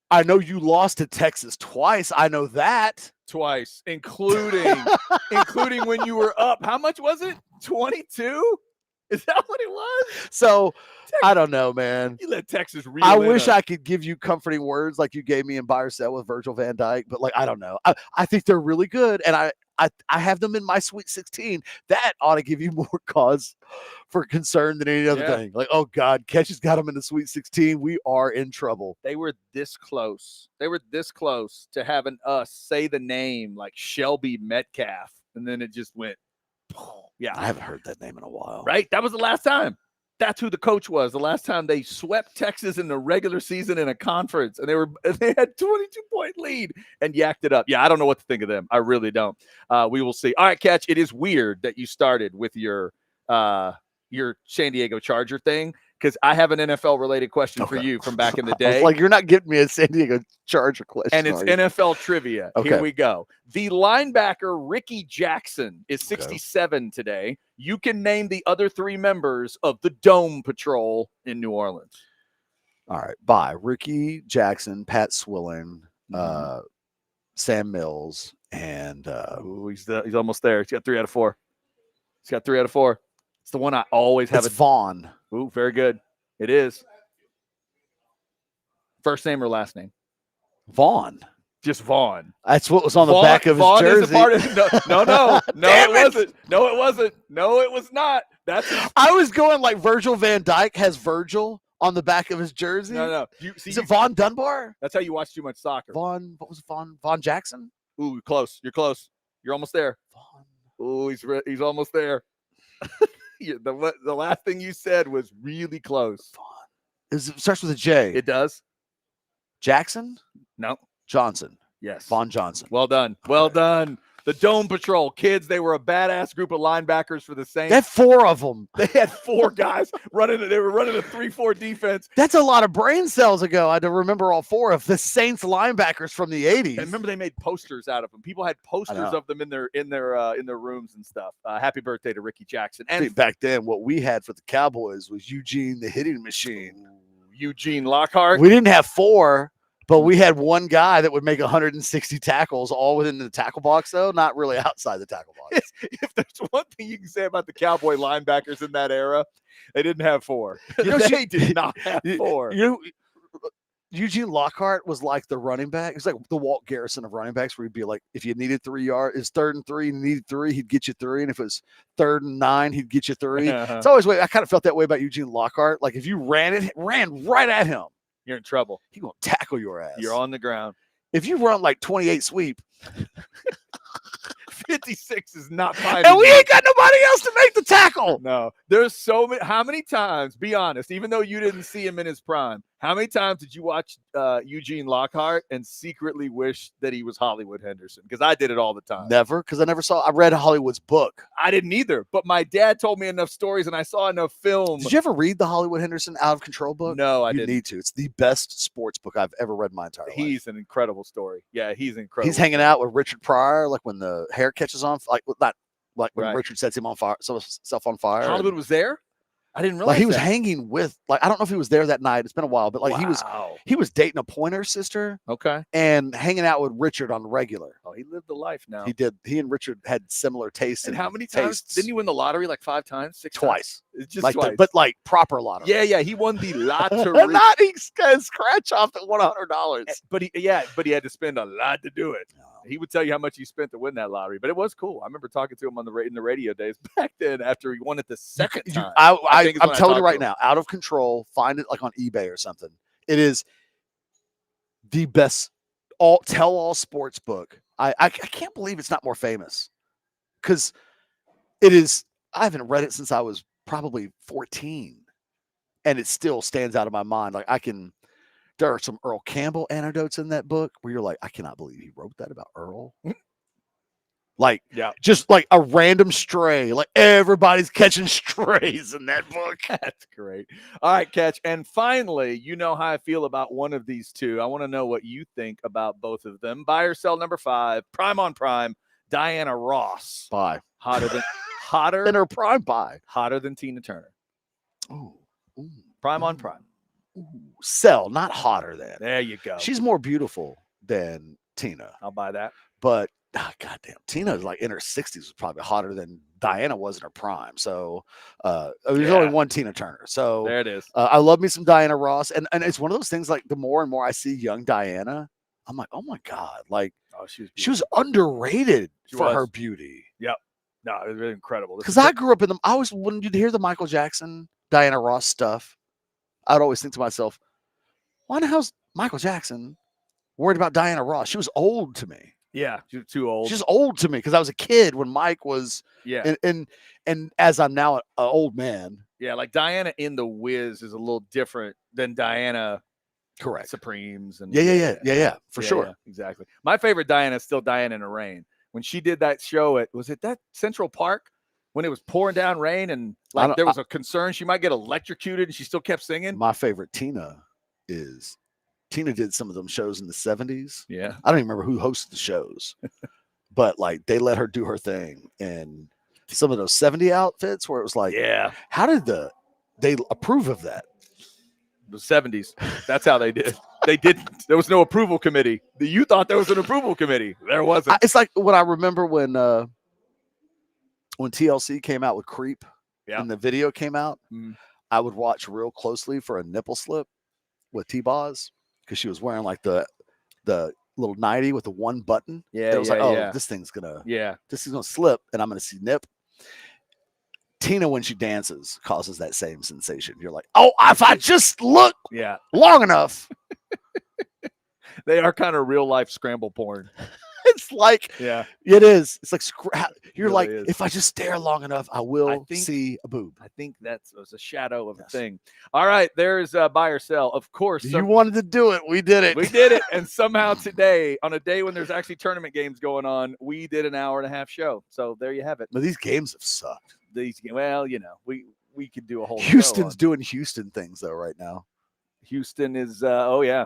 I know you lost to Texas twice. I know that. Twice, including when you were up. How much was it? 22? Is that what it was? So I don't know, man. You let Texas reel I wish I could give you comforting words like you gave me in Buy or Sell with Virgil Van Dyke, but like I don't know. I think they're really good, and I have them in my Sweet 16. That ought to give you more cause for concern than any other thing. Like, oh God, Ketch has got them in the Sweet 16. We are in trouble. They were this close. They were this close to having us say the name like Shelby Metcalf, and then it just went. Yeah, I haven't heard that name in a while. Right? That was the last time. That's who the coach was the last time they swept Texas in the regular season in a conference, and they had 22-point lead and yacked it up. Yeah, I don't know what to think of them. I really don't. We will see. All right, Catch. It is weird that you started with your San Diego Charger thing, because I have an NFL related question for you from back in the I was day. like, you're not giving me a San Diego Charger question. And it's NFL trivia. Okay. Here we go. The linebacker Ricky Jackson is 67 today. You can name the other 3 members of the Dome Patrol in New Orleans. All right. Bye. Ricky Jackson, Pat Swilling, Sam Mills, and he's almost there. He's got 3 out of 4. He's got 3 out of 4. It's the one I always have. It's Vaughn. Ooh, very good. It is. First name or last name? Vaughn. Just Vaughn. That's what was on the Vaughn, back of his Vaughn jersey. Is a part of, no, it wasn't. No, it wasn't. No, it was not. I was going like Virgil van Dijk has Virgil on the back of his jersey. No. Is it Vaughn Dunbar? That's how you watch too much soccer. What was it? Vaughn Jackson? Ooh, close. You're close. You're almost there. Vaughn. Ooh, he's almost there. The last thing you said was really close. Vaughn. It starts with a J. It does. Jackson? No. Johnson. Yes. Vaughn Johnson. Well done. Well done. The Dome Patrol kids, they were a badass group of linebackers for the Saints. They had 4 of them. They had 4 guys running. They were running a 3-4 defense. That's a lot of brain cells ago. I had to remember all 4 of the Saints linebackers from the 80s. And remember, they made posters out of them. People had posters of them in their rooms and stuff. Happy birthday to Ricky Jackson. And back then, what we had for the Cowboys was Eugene the Hitting Machine. Eugene Lockhart. We didn't have 4. But we had one guy that would make 160 tackles all within the tackle box, though, not really outside the tackle box. If there's one thing you can say about the Cowboy linebackers in that era, they didn't have 4. They did not have 4. Eugene Lockhart was like the running back. It's like the Walt Garrison of running backs, where he'd be like, if you needed 3 yards, it's 3rd and 3, and you needed 3, he'd get you 3. And if it was 3rd and 9, he'd get you 3. It's always I kind of felt that way about Eugene Lockhart. Like if you ran right at him, you're in trouble. He gonna tackle your ass. You're on the ground. If you run like 28 sweep, 56 is not fine. And we ain't got nobody else to make the tackle. No, there's so many. How many times? Be honest. Even though you didn't see him in his prime, how many times did you watch Eugene Lockhart and secretly wish that he was Hollywood Henderson? Because I did it all the time. Never, because I read Hollywood's book. I didn't either, but my dad told me enough stories and I saw enough film. Did you ever read the Hollywood Henderson Out of Control book? No, I didn't. didn't. You need to. It's the best sports book I've ever read in my entire life. He's an incredible story. Yeah, he's incredible. He's hanging out with Richard Pryor, like when the hair catches on, like when Richard sets him on fire, self on fire. Hollywood was there? I didn't realize like he was hanging with, like, I don't know if he was there that night. It's been a while, but like he was dating a Pointer sister. Okay. And hanging out with Richard on the regular. Oh, he lived the life now. He did. He and Richard had similar tastes. And how many times didn't he win the lottery? Like 5 times, 6 twice. It's just like twice. but like proper lottery. Yeah, he won the lottery. Not he scratch off that $100. But he had to spend a lot to do it. He would tell you how much he spent to win that lottery, but it was cool. I remember talking to him in the radio days back then after he won it the second time. I'm telling you right now, Out of Control, find it like on eBay or something. It is the best tell-all sports book. I can't believe it's not more famous, because it is. I haven't read it since I was probably 14, and it still stands out of my mind. Like there are some Earl Campbell anecdotes in that book where you're like, I cannot believe he wrote that about Earl. Like, just like a random stray. Like everybody's catching strays in that book. That's great. All right, Catch. And finally, you know how I feel about one of these two. I want to know what you think about both of them. Buy or sell number 5, prime on prime, Diana Ross. Buy. Hotter than her prime. Buy. Hotter than Tina Turner. Ooh. Prime on prime. Ooh. Sell, not hotter than. There you go. She's more beautiful than Tina. I'll buy that. But goddamn, Tina is like in her 60s, was probably hotter than Diana was in her prime. So there's only one Tina Turner. So there it is. I love me some Diana Ross, and it's one of those things. Like the more and more I see young Diana, I'm like, oh my god, like she was underrated for her beauty. Yep. No, it was really incredible. Because I grew up in them. When you'd hear the Michael Jackson, Diana Ross stuff, I'd always think to myself, why the hell's Michael Jackson worried about Diana Ross? She was old to me. Yeah, she was too old. She's old to me because I was a kid when Mike was. Yeah. And as I'm now an old man, Yeah, like Diana in the Wiz is a little different than Diana Correct. Supremes. And Yeah, for sure. Yeah, exactly. My favorite Diana is still Diana in the Rain. When she did that show was it that Central Park when it was pouring down rain and like there was a concern she might get electrocuted and she still kept singing? My favorite Tina did some of them shows in the 70s. Yeah. I don't even remember who hosted the shows, but like they let her do her thing. And some of those 70 outfits where it was like, yeah, how did they approve of that? The 70s. That's how they did. They didn't. There was no approval committee. You thought there was an approval committee. There wasn't. It's like what I remember when TLC came out with Creep and the video came out. I would watch real closely for a nipple slip with T-Boz because she was wearing like the little nightie with the one button. Yeah, it was this thing's gonna slip and I'm gonna see nip. Tina, when she dances, causes that same sensation. You're like, oh, if I just look long enough. They are kind of real life scramble porn. It's like, it is. It's like, you're like, is. if I just stare long enough, I will see a boob. I think that was a shadow of a thing. All right, there's buy or sell. Of course. You wanted to do it. We did it. We did it. And somehow today, on a day when there's actually tournament games going on, we did an 1.5-hour show. So there you have it. But these games have sucked. Well, you know, we could do a whole Houston's doing Houston things, though, right now. Houston is up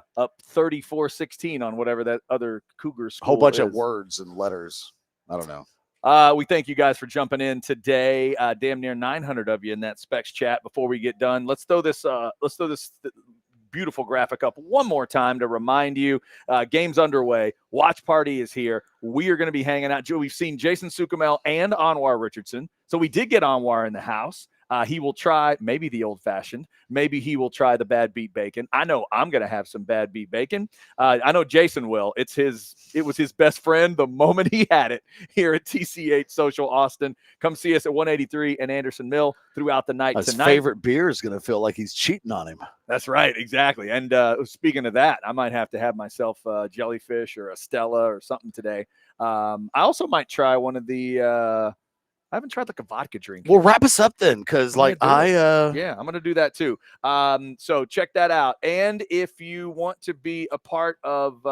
34-16 on whatever that other Cougars school whole bunch is. of words and letters. I don't know. We thank you guys for jumping in today. Damn near 900 of you in that Specs chat. Before we get done, let's throw this beautiful graphic up one more time to remind you. Game's underway. Watch party is here. We are going to be hanging out. We've seen Jason Sukumel and Anwar Richardson. So we did get Anwar in the house. He will try maybe the old-fashioned. Maybe he will try the bad beat bacon. I know I'm going to have some bad beat bacon. I know Jason will. It was his best friend the moment he had it here at TCH Social Austin. Come see us at 183 and Anderson Mill throughout the night. His favorite beer is going to feel like he's cheating on him. That's right, exactly. And speaking of that, I might have to have myself a jellyfish or a Stella or something today. I also might try one of the I haven't tried like a vodka drink. Well, wrap us up then, because I'm going to do that too. So check that out. And if you want to be a part of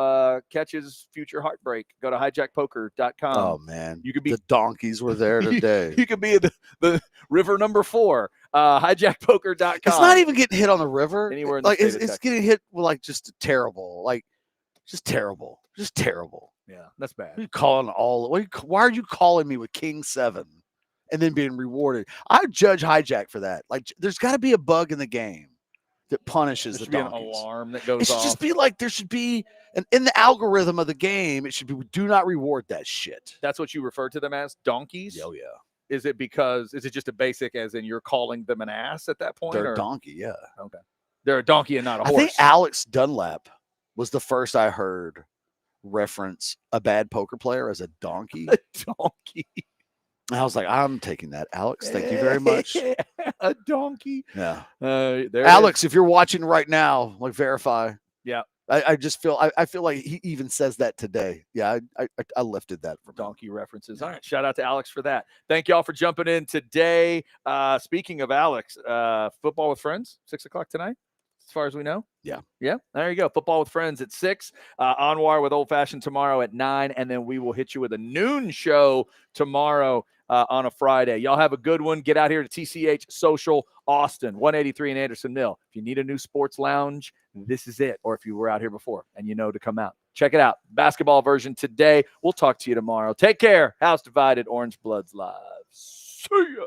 Catch's future heartbreak, go to hijackpoker.com. Oh man, you could be the donkeys were there today. You could be the river number 4. Hijackpoker.com. It's not even getting hit on the river. Anywhere in the like state it's getting hit with like just terrible. Yeah, that's bad. Why are you calling me with King 7? And then being rewarded. I judge Hijack for that. Like, there's got to be a bug in the game that punishes the donkeys. An alarm that goes off. It should just be like there should be, in the algorithm of the game, it should be do not reward that shit. That's what you refer to them as, donkeys? Oh, yeah. Is it just a basic as in you're calling them an ass at that point? They're a donkey, yeah. Okay. They're a donkey and not a horse. I think Alex Dunlap was the first I heard reference a bad poker player as a donkey. A donkey. I was like, I'm taking that, Alex. Thank you very much. A donkey. Yeah. Alex, if you're watching right now, like verify. Yeah. I just feel I feel like he even says that today. Yeah, I lifted that from donkey references. All right. Shout out to Alex for that. Thank y'all for jumping in today. Speaking of Alex, football with friends, 6:00 tonight. As far as we know. Yeah. There you go. Football with friends at 6. Anwar with Old Fashioned tomorrow at 9. And then we will hit you with a noon show tomorrow on a Friday. Y'all have a good one. Get out here to TCH Social Austin, 183 in Anderson Mill. If you need a new sports lounge, this is it. Or if you were out here before and you know to come out, check it out. Basketball version today. We'll talk to you tomorrow. Take care. House divided. Orange Bloods live. See ya.